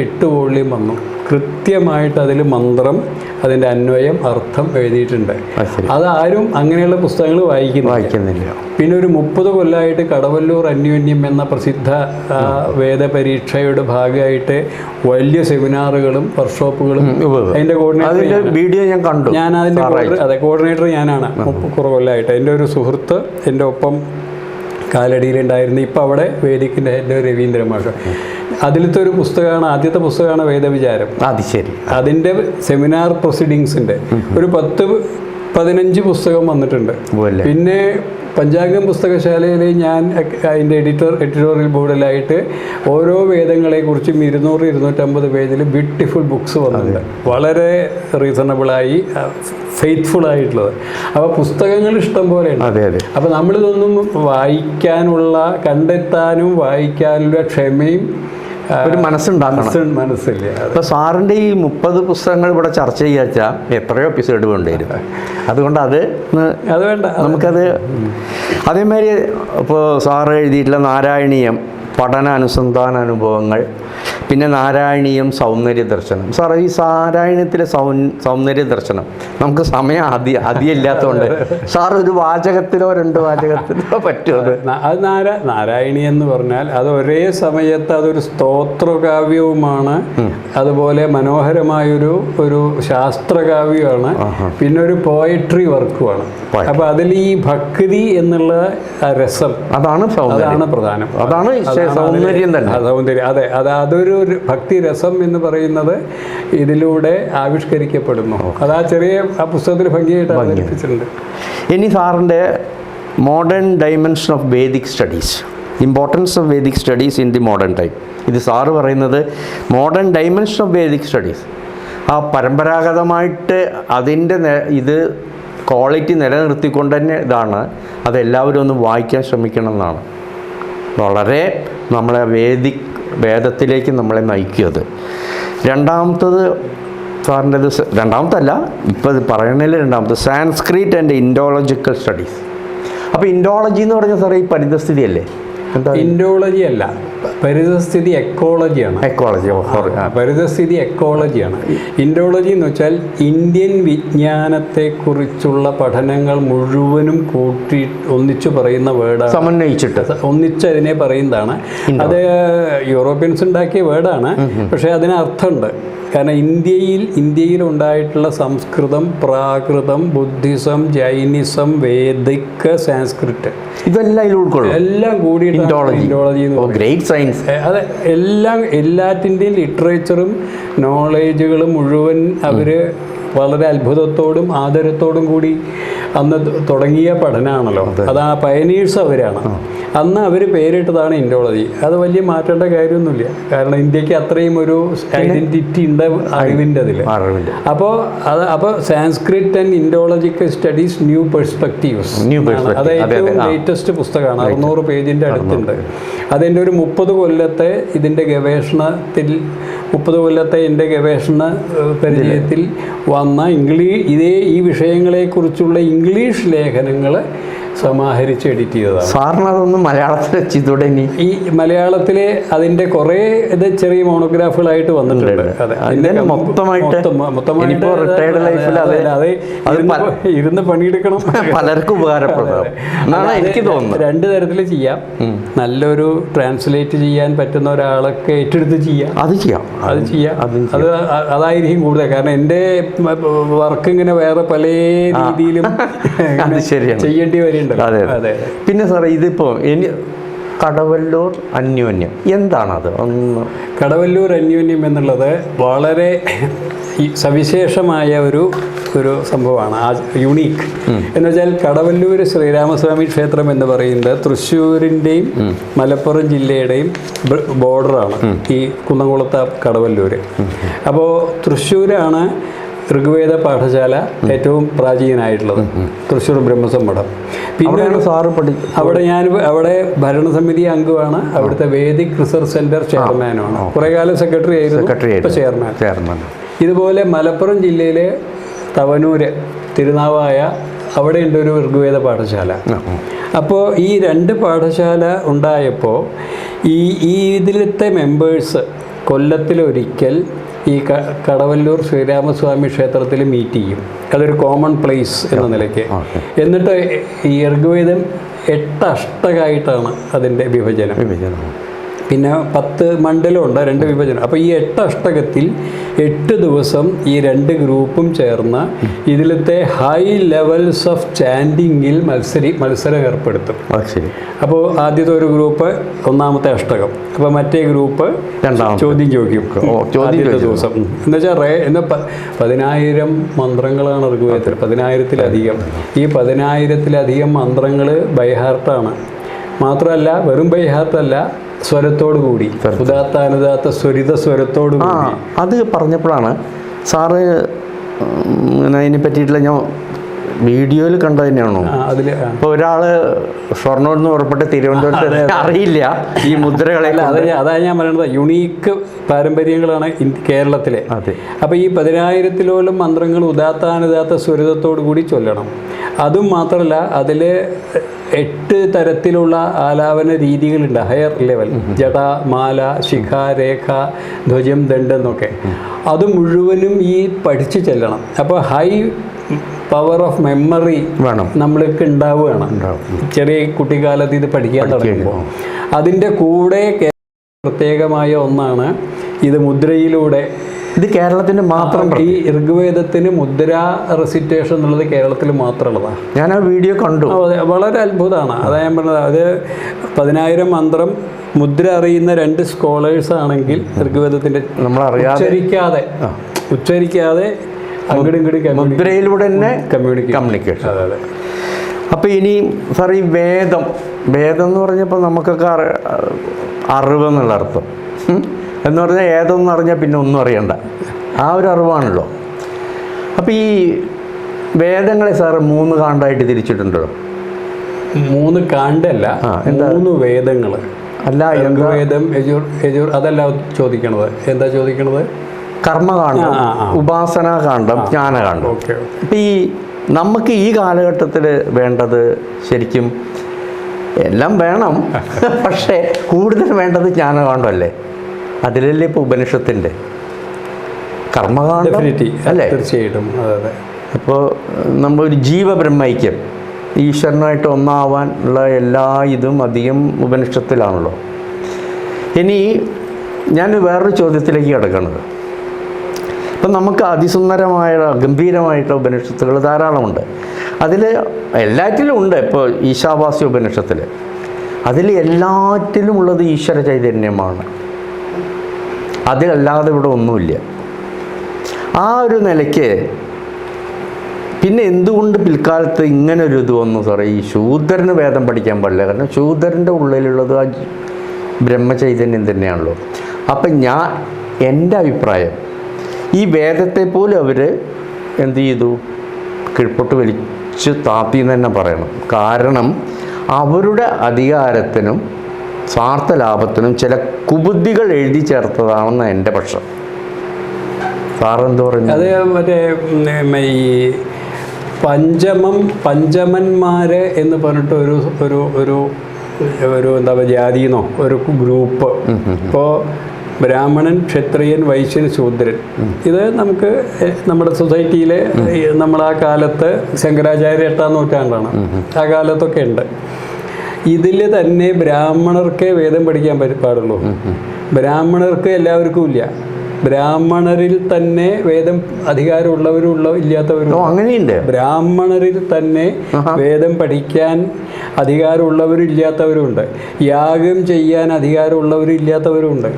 8 വോള്യം വന്നു. കൃത്യമായിട്ട് അതിൽ മന്ത്രം, അതിൻ്റെ അന്വയം, അർത്ഥം എഴുതിയിട്ടുണ്ട്. അതാരും അങ്ങനെയുള്ള പുസ്തകങ്ങൾ വായിക്കുന്നില്ല. പിന്നെ ഒരു 30 കൊല്ലമായിട്ട് കടവല്ലൂർ അന്യോന്യം എന്ന പ്രസിദ്ധ വേദപരീക്ഷയുടെ ഭാഗമായിട്ട് വലിയ സെമിനാറുകളും വർക്ക്ഷോപ്പുകളും അതിൻ്റെ കോർഡിനേറ്റർ വീഡിയോ ഞാൻ കണ്ടു. ഞാൻ അതിൻ്റെ കോർഡിനേറ്റർ ഞാനാണ്. 30 കൊല്ലമായിട്ട് എൻ്റെ ഒരു സുഹൃത്ത് എൻ്റെ ഒപ്പം കാലടിയിലുണ്ടായിരുന്നു. ഇപ്പം അവിടെ വേദിക്കിൻ്റെ ഹെഡ് രവീന്ദ്ര മാഷ്. അതിലത്തെ ഒരു പുസ്തകമാണ്, ആദ്യത്തെ പുസ്തകമാണ് വേദവിചാരം. അത് ശരി. അതിൻ്റെ സെമിനാർ പ്രൊസീഡിങ്സിൻ്റെ ഒരു 10-15 പുസ്തകം വന്നിട്ടുണ്ട്. പിന്നെ പഞ്ചാംഗം പുസ്തകശാലയിൽ ഞാൻ അതിൻ്റെ എഡിറ്റോറിയൽ ബോർഡിലായിട്ട് ഓരോ വേദങ്ങളെക്കുറിച്ചും 200-250 പേജിൽ ബ്യൂട്ടിഫുൾ ബുക്സ് വന്നിട്ടുണ്ട്. വളരെ റീസണബിളായി, ഫെയ്ത്ത്ഫുള്ളായിട്ടുള്ളത്. അപ്പോൾ പുസ്തകങ്ങൾ ഇഷ്ടം പോലെയുണ്ട്. അതെ അതെ. അപ്പോൾ നമ്മളിതൊന്നും വായിക്കാനുള്ള, കണ്ടെത്താനും വായിക്കാനുള്ള ക്ഷമയും ഒരു മനസ്സില്ല. അപ്പോൾ സാറിൻ്റെ ഈ 30 പുസ്തകങ്ങൾ ഇവിടെ ചർച്ച ചെയ്യാച്ചാൽ എത്രയോ എപ്പിസോഡ് കൊണ്ടുവരും. അതുകൊണ്ട് അത് വേണ്ട, നമുക്കത് അതേമാതിരി ഇപ്പോൾ സാറ് എഴുതിയിട്ടുള്ള നാരായണീയം പഠന അനുസന്ധാന അനുഭവങ്ങൾ, പിന്നെ നാരായണീയം സൗന്ദര്യ ദർശനം. സാർ ഈ നാരായണീയത്തിലെ സൗന്ദര്യ ദർശനം നമുക്ക് സമയം അധികമില്ലാത്തതുകൊണ്ട് സാർ ഒരു വാചകത്തിലോ 2 വാചകത്തിലോ പറ്റുമോ? അത് നാരായണീയം എന്ന് പറഞ്ഞാൽ അത് ഒരേ സമയത്ത് അതൊരു സ്തോത്രകാവ്യവുമാണ്, അതുപോലെ മനോഹരമായൊരു ശാസ്ത്രകാവ്യമാണ്, പിന്നെ ഒരു പോയട്രി വർക്കുമാണ്. അപ്പം അതിൽ ഈ ഭക്തി എന്നുള്ള രസം അതാണ് പ്രധാനം. അതാണ് സൗന്ദര്യം തന്നെ. സൗന്ദര്യം, അതെ. അതൊരു ഭക്തി രസം എന്ന് പറയുന്നത് ഇതിലൂടെ ആവിഷ്കരിക്കപ്പെടുന്നു. അത് ആ പുസ്തകത്തിൽ ഭംഗിയായിട്ട് അവതരിപ്പിച്ചിട്ടുണ്ട്. ഇനി സാറിൻ്റെ modern dimension of Vedic studies, importance of Vedic studies in the modern time. ഇത് സാറ് പറയുന്നത് modern dimension of Vedic studies, ആ പരമ്പരാഗതമായിട്ട് അതിൻ്റെ ഇത് ക്വാളിറ്റി നിലനിർത്തിക്കൊണ്ട് തന്നെ ഇതാണ്. അതെല്ലാവരും ഒന്ന് വായിക്കാൻ ശ്രമിക്കണം എന്നാണ്. വളരെ നമ്മളെ വേദത്തിലേക്ക് നമ്മളെ നയിക്കുന്നത്. രണ്ടാമത്തത് സാറിൻ്റെ ഇത് രണ്ടാമത്തല്ല, ഇപ്പോൾ ഇത് പറയണതിൽ രണ്ടാമത്തെ സാൻസ്ക്രിറ്റ് ആൻഡ് ഇൻഡോളജിക്കൽ സ്റ്റഡീസ്. അപ്പോൾ ഇൻഡോളജി എന്ന് പറഞ്ഞാൽ സാറേ ഈ പരിതസ്ഥിതി അല്ലേ? എന്താ? ഇൻഡോളജി അല്ല, പരിതസ്ഥിതി എക്കോളജിയാണ്. എക്കോളജി, പരിതസ്ഥിതി എക്കോളജിയാണ്. ഇൻഡോളജി എന്ന് വെച്ചാൽ ഇന്ത്യൻ വിജ്ഞാനത്തെക്കുറിച്ചുള്ള പഠനങ്ങൾ മുഴുവനും കൂട്ടി ഒന്നിച്ചു പറയുന്ന വേർഡാണ്, സമന്വയിച്ചിട്ട് ഒന്നിച്ച് അതിനെ പറയുന്നതാണ്. അത് യൂറോപ്യൻസ് ഉണ്ടാക്കിയ വേർഡാണ്, പക്ഷേ അതിന് അർത്ഥമുണ്ട്. കാരണം ഇന്ത്യയിൽ ഉണ്ടായിട്ടുള്ള സംസ്കൃതം, പ്രാകൃതം, ബുദ്ധിസം, ജൈനിസം, വേദിക്, സാൻസ്ക്രിറ്റ് ഇതെല്ലാം ഇതിൽ ഉൾക്കൊള്ളും, എല്ലാം കൂടി ഇൻഡോളജി. Great science. അതെ, എല്ലാറ്റിൻ്റെയും ലിറ്ററേച്ചറും നോളേജുകളും മുഴുവൻ അവർ വളരെ അത്ഭുതത്തോടും ആദരത്തോടും കൂടി അന്ന് തുടങ്ങിയ പഠനമാണല്ലോ. അത് ആ പയനീഴ്സ് അവരാണ്. അന്ന് അവർ പേരിട്ടതാണ് ഇൻഡോളജി. അത് വലിയ മാറ്റേണ്ട കാര്യമൊന്നുമില്ല, കാരണം ഇന്ത്യക്ക് അത്രയും ഒരു ഐഡൻറ്റിറ്റി ഉണ്ട് അറിവിൻ്റെ അതിൽ. അപ്പോൾ Sanskrit and Indological studies new perspectives, അത് ഏറ്റവും ലേറ്റസ്റ്റ് പുസ്തകമാണ്. 600 പേജിൻ്റെ അടുത്തുണ്ട്. അതെൻ്റെ ഒരു 30 കൊല്ലത്തെ ഇതിൻ്റെ ഗവേഷണത്തിൽ, 30 കൊല്ലത്തെ എൻ്റെ ഗവേഷണ പരിചയത്തിൽ വന്ന ഈ വിഷയങ്ങളെക്കുറിച്ചുള്ള ഇംഗ്ലീഷ് ലേഖനങ്ങൾ സമാഹരിച്ച് എഡിറ്റ് ചെയ്തതാണ്. സാറിന് അതൊന്ന് മലയാളത്തിൽ വെച്ചിതൂടെ? ഈ മലയാളത്തിലെ അതിന്റെ കുറേ ഇത് ചെറിയ മോണോഗ്രാഫുകളായിട്ട് വന്നിട്ടുണ്ട്. ഇരുന്ന് പണിയെടുക്കണം, പലർക്കും ഉപകാരപ്രദം എന്നാണ് എനിക്ക് തോന്നുന്നത്. 2 തരത്തിൽ ചെയ്യാം. നല്ലൊരു ട്രാൻസ്ലേറ്റ് ചെയ്യാൻ പറ്റുന്ന ഒരാളൊക്കെ ഏറ്റെടുത്ത് ചെയ്യാം, അത് ചെയ്യാം. അതായിരിക്കും കൂടുതൽ. കാരണം എൻ്റെ വർക്ക് ഇങ്ങനെ വേറെ പല രീതിയിലും ചെയ്യേണ്ടി വരും. അതെ. പിന്നെ സാറേ ഇതിപ്പോൾ കടവല്ലൂർ അന്യോന്യം എന്താണത്? ഒന്ന് കടവല്ലൂർ അന്യോന്യം എന്നുള്ളത് വളരെ സവിശേഷമായ ഒരു സംഭവമാണ്, യുണീക്ക്. എന്ന് വെച്ചാൽ കടവല്ലൂർ ശ്രീരാമസ്വാമി ക്ഷേത്രം എന്ന് പറയുന്നത് തൃശ്ശൂരിൻ്റെയും മലപ്പുറം ജില്ലയുടെയും ബോർഡറാണ് ഈ കുന്നംകുളത്ത കടവല്ലൂർ. അപ്പോൾ തൃശ്ശൂരാണ് ഋഗ്വേദ പാഠശാല ഏറ്റവും പ്രാചീനായിട്ടുള്ളത്, തൃശ്ശൂർ ബ്രഹ്മസം മഠം. പിന്നെ അവിടെ ഭരണസമിതി അംഗമാണ്, അവിടുത്തെ വേദിക് റിസർച്ച് സെന്റർ ചെയർമാനുമാണ്. കുറേ കാലം സെക്രട്ടറി ആയിരുന്നു, ഇപ്പോൾ ചെയർമാൻ. ഇതുപോലെ മലപ്പുറം ജില്ലയിലെ തവനൂര് തിരുനാവായ അവിടെയുണ്ട് ഒരു ഋഗ്വേദ പാഠശാല. അപ്പോൾ ഈ 2 പാഠശാല ഉണ്ടായപ്പോൾ ഇതിലത്തെ മെമ്പേഴ്സ് കൊല്ലത്തിലൊരിക്കൽ ഈ കടവല്ലൂർ ശ്രീരാമസ്വാമി ക്ഷേത്രത്തിൽ മീറ്റ് ചെയ്യും. അതൊരു കോമൺ പ്ലേസ് എന്ന നിലയ്ക്ക്. എന്നിട്ട് ഈ ഋഗ്വേദം 8 അഷ്ടകമായിട്ടാണ് അതിൻ്റെ വിഭജനം. പിന്നെ 10 മണ്ഡലമുണ്ട്, 2 വിഭജനം. അപ്പോൾ ഈ 8 അഷ്ടകത്തിൽ 8 ദിവസം ഈ 2 ഗ്രൂപ്പും ചേർന്ന് ഇതിലത്തെ ഹൈ ലെവൽസ് ഓഫ് ചാൻഡിങ്ങിൽ മത്സരം ഏർപ്പെടുത്തും. അപ്പോൾ ആദ്യത്തെ ഒരു ഗ്രൂപ്പ് 1ാമത്തെ അഷ്ടകം, അപ്പോൾ മറ്റേ ഗ്രൂപ്പ് ചോദ്യം ചോദിക്കും ആദ്യത്തെ ദിവസം. എന്നുവെച്ചാൽ 10,000 മന്ത്രങ്ങളാണ് ഋഗ്വേദത്തിൽ, 10,000-ത്തിലധികം. ഈ 10,000-ത്തിലധികം മന്ത്രങ്ങൾ ബൈഹാർട്ടാണ്. മാത്രമല്ല, വെറും ബൈഹാർട്ടല്ല, സ്വരത്തോടു കൂടി, ഉദാത്ത അനുദാത്ത സ്വരിത സ്വരത്തോടു കൂടി. അത് പറഞ്ഞപ്പോഴാണ് സാറ് അതിനെ പറ്റിയിട്ടുള്ള ഞാൻ വീഡിയോയിൽ കണ്ടത് തന്നെയാണോ? ഇപ്പോൾ ഒരാൾ ഷൊർണൂരിൽ നിന്ന് പുറപ്പെട്ട് തിരുവനന്തപുരത്ത് അറിയില്ല ഈ മുദ്രകളെ. അതാ ഞാൻ പറയുന്നത്, യുണീക്ക് പാരമ്പര്യങ്ങളാണ് കേരളത്തിലെ. അപ്പോൾ ഈ 10,000-ത്തിലോളം മന്ത്രങ്ങൾ ഉദാത്താനുദാത്ത സ്വരിതത്തോടു കൂടി ചൊല്ലണം. അതും മാത്രമല്ല, അതിൽ 8 തരത്തിലുള്ള ആലാപന രീതികളുണ്ട്, ഹയർ ലെവൽ. ജട, മാല, ശിഖ, രേഖ, ധ്വജം, ദണ്ഡ് എന്നൊക്കെ. അത് മുഴുവനും ഈ പഠിച്ചു ചെല്ലണം. അപ്പോൾ ഹൈ പവർ ഓഫ് മെമ്മറി വേണം, നമ്മൾക്ക് ഉണ്ടാവുകയാണ് ചെറിയ കുട്ടിക്കാലത്ത് ഇത് പഠിക്കാൻ തുടങ്ങുമ്പോൾ. അതിൻ്റെ കൂടെ പ്രത്യേകമായ ഒന്നാണ് ഇത് മുദ്രയിലൂടെ. ഇത് കേരളത്തിൻ്റെ മാത്രം, ഈ ഋഗ്വേദത്തിന് മുദ്ര റെസിറ്റേഷൻ എന്നുള്ളത് കേരളത്തിൽ മാത്രമുള്ളതാണ്. ഞാൻ ആ വീഡിയോ കണ്ടു, വളരെ അത്ഭുതമാണ്. അതാ ഞാൻ പറഞ്ഞത്. അത് 10,000 മന്ത്രം മുദ്ര അറിയുന്ന 2 സ്കോളേഴ്സ് ആണെങ്കിൽ ഋഗ്വേദത്തിൻ്റെ ഉച്ചരിക്കാതെ അങ്ങോട്ടും ഇങ്ങോട്ടും മുദ്രയിലൂടെ തന്നെ കമ്മ്യൂണിക്കേഷൻ. അതെ. അപ്പോൾ ഇനി സാർ ഈ വേദം എന്ന് പറഞ്ഞപ്പോൾ നമുക്കൊക്കെ അറിവ് എന്നുള്ള അർത്ഥം എന്ന് പറഞ്ഞാൽ ഏതൊന്നും അറിഞ്ഞാൽ പിന്നെ ഒന്നും അറിയണ്ട, ആ ഒരു അറിവാണല്ലോ. അപ്പോൾ ഈ വേദങ്ങളെ സാറ് 3 കാണ്ടായിട്ട് തിരിച്ചിട്ടുണ്ടോ? 3 കാണ്ടല്ല, 3 വേദങ്ങൾ. അല്ല, ഋഗ്വേദം, യജുർ അതല്ല ചോദിക്കണത്. എന്താ ചോദിക്കണത്? കർമ്മകാന്ഡം, ഉപാസനാകാന്ഡം, ജ്ഞാനകാന്ഡം. ഓക്കെ. അപ്പം നമുക്ക് ഈ കാലഘട്ടത്തിൽ വേണ്ടത് ശരിക്കും എല്ലാം വേണം, പക്ഷേ കൂടുതൽ വേണ്ടത് ജ്ഞാനകാന്ഡമല്ലേ? അതിലല്ലേ ഇപ്പോൾ ഉപനിഷത്തിൻ്റെ കർമ്മകാന്ഡം അല്ലേ? തീർച്ചയായിട്ടും. അതെ. അപ്പോൾ നമ്മളൊരു ജീവബ്രഹ്മൈക്യം, ഈശ്വരനായിട്ട് ഒന്നാവാൻ ഉള്ള എല്ലാ ഇതും അധികം ഉപനിഷത്തിലാണല്ലോ. ഇനി ഞാൻ വേറൊരു ചോദ്യത്തിലേക്ക് കിടക്കുന്നത്, ഇപ്പം നമുക്ക് അതിസുന്ദരമായ ഗംഭീരമായിട്ടുള്ള ഉപനിഷത്തുകൾ ധാരാളമുണ്ട്. അതിൽ എല്ലാറ്റിലും ഉണ്ട്. ഇപ്പോൾ ഈശാവാസ്യ ഉപനിഷത്തിൽ അതിൽ എല്ലാറ്റിലും ഉള്ളത് ഈശ്വര ചൈതന്യമാണ്. അതിലല്ലാതെ ഇവിടെ ഒന്നുമില്ല. ആ ഒരു നിലയ്ക്ക് പിന്നെ എന്തുകൊണ്ട് പിൽക്കാലത്ത് ഇങ്ങനൊരു ഇത് വന്നു സാറേ? ഈ ശൂദ്രന് വേദം പഠിക്കാൻ പാടില്ല, കാരണം ശൂദ്രൻ്റെ ഉള്ളിലുള്ളത് ആ ബ്രഹ്മചൈതന്യം തന്നെയാണല്ലോ. അപ്പം എൻ്റെ അഭിപ്രായം, ഈ വേദത്തെ പോലും അവർ എന്ത് ചെയ്തു? കീഴ്പോട്ട് വലിച്ച് താത്തി എന്ന് തന്നെ പറയണം. കാരണം അവരുടെ അധികാരത്തിനും സ്വാർത്ഥ ലാഭത്തിനും ചില കുബുദ്ധികൾ എഴുതി ചേർത്തതാണെന്ന് എൻ്റെ പക്ഷം. സാറെന്ത് പറഞ്ഞു? അത് മറ്റേ ഈ പഞ്ചമന്മാര് എന്ന് പറഞ്ഞിട്ട് ഒരു എന്താ പറയുക, ജാതിന്നോ ഒരു ഗ്രൂപ്പ്. ഇപ്പോൾ ബ്രാഹ്മണൻ, ക്ഷത്രിയൻ, വൈശ്യൻ, ശൂദ്രൻ. ഇത് നമുക്ക് നമ്മുടെ സൊസൈറ്റിയിൽ നമ്മളാ കാലത്ത് ശങ്കരാചാര്യ 8-ാം നൂറ്റാണ്ടാണ്, ആ കാലത്തൊക്കെ ഉണ്ട്. ഇതിൽ തന്നെ ബ്രാഹ്മണർക്കേ വേദം പഠിക്കാൻ പാടുള്ളൂ. ബ്രാഹ്മണർക്ക് എല്ലാവർക്കും ഇല്ല. ബ്രാഹ്മണരിൽ തന്നെ വേദം അധികാരമുള്ളവരും ഇല്ലാത്തവരും. അങ്ങനെയുണ്ട്. ബ്രാഹ്മണരിൽ തന്നെ വേദം പഠിക്കാൻ അധികാരമുള്ളവരും ഇല്ലാത്തവരും ഉണ്ട്. യാഗം ചെയ്യാൻ അധികാരമുള്ളവരും ഇല്ലാത്തവരും ഉണ്ട്.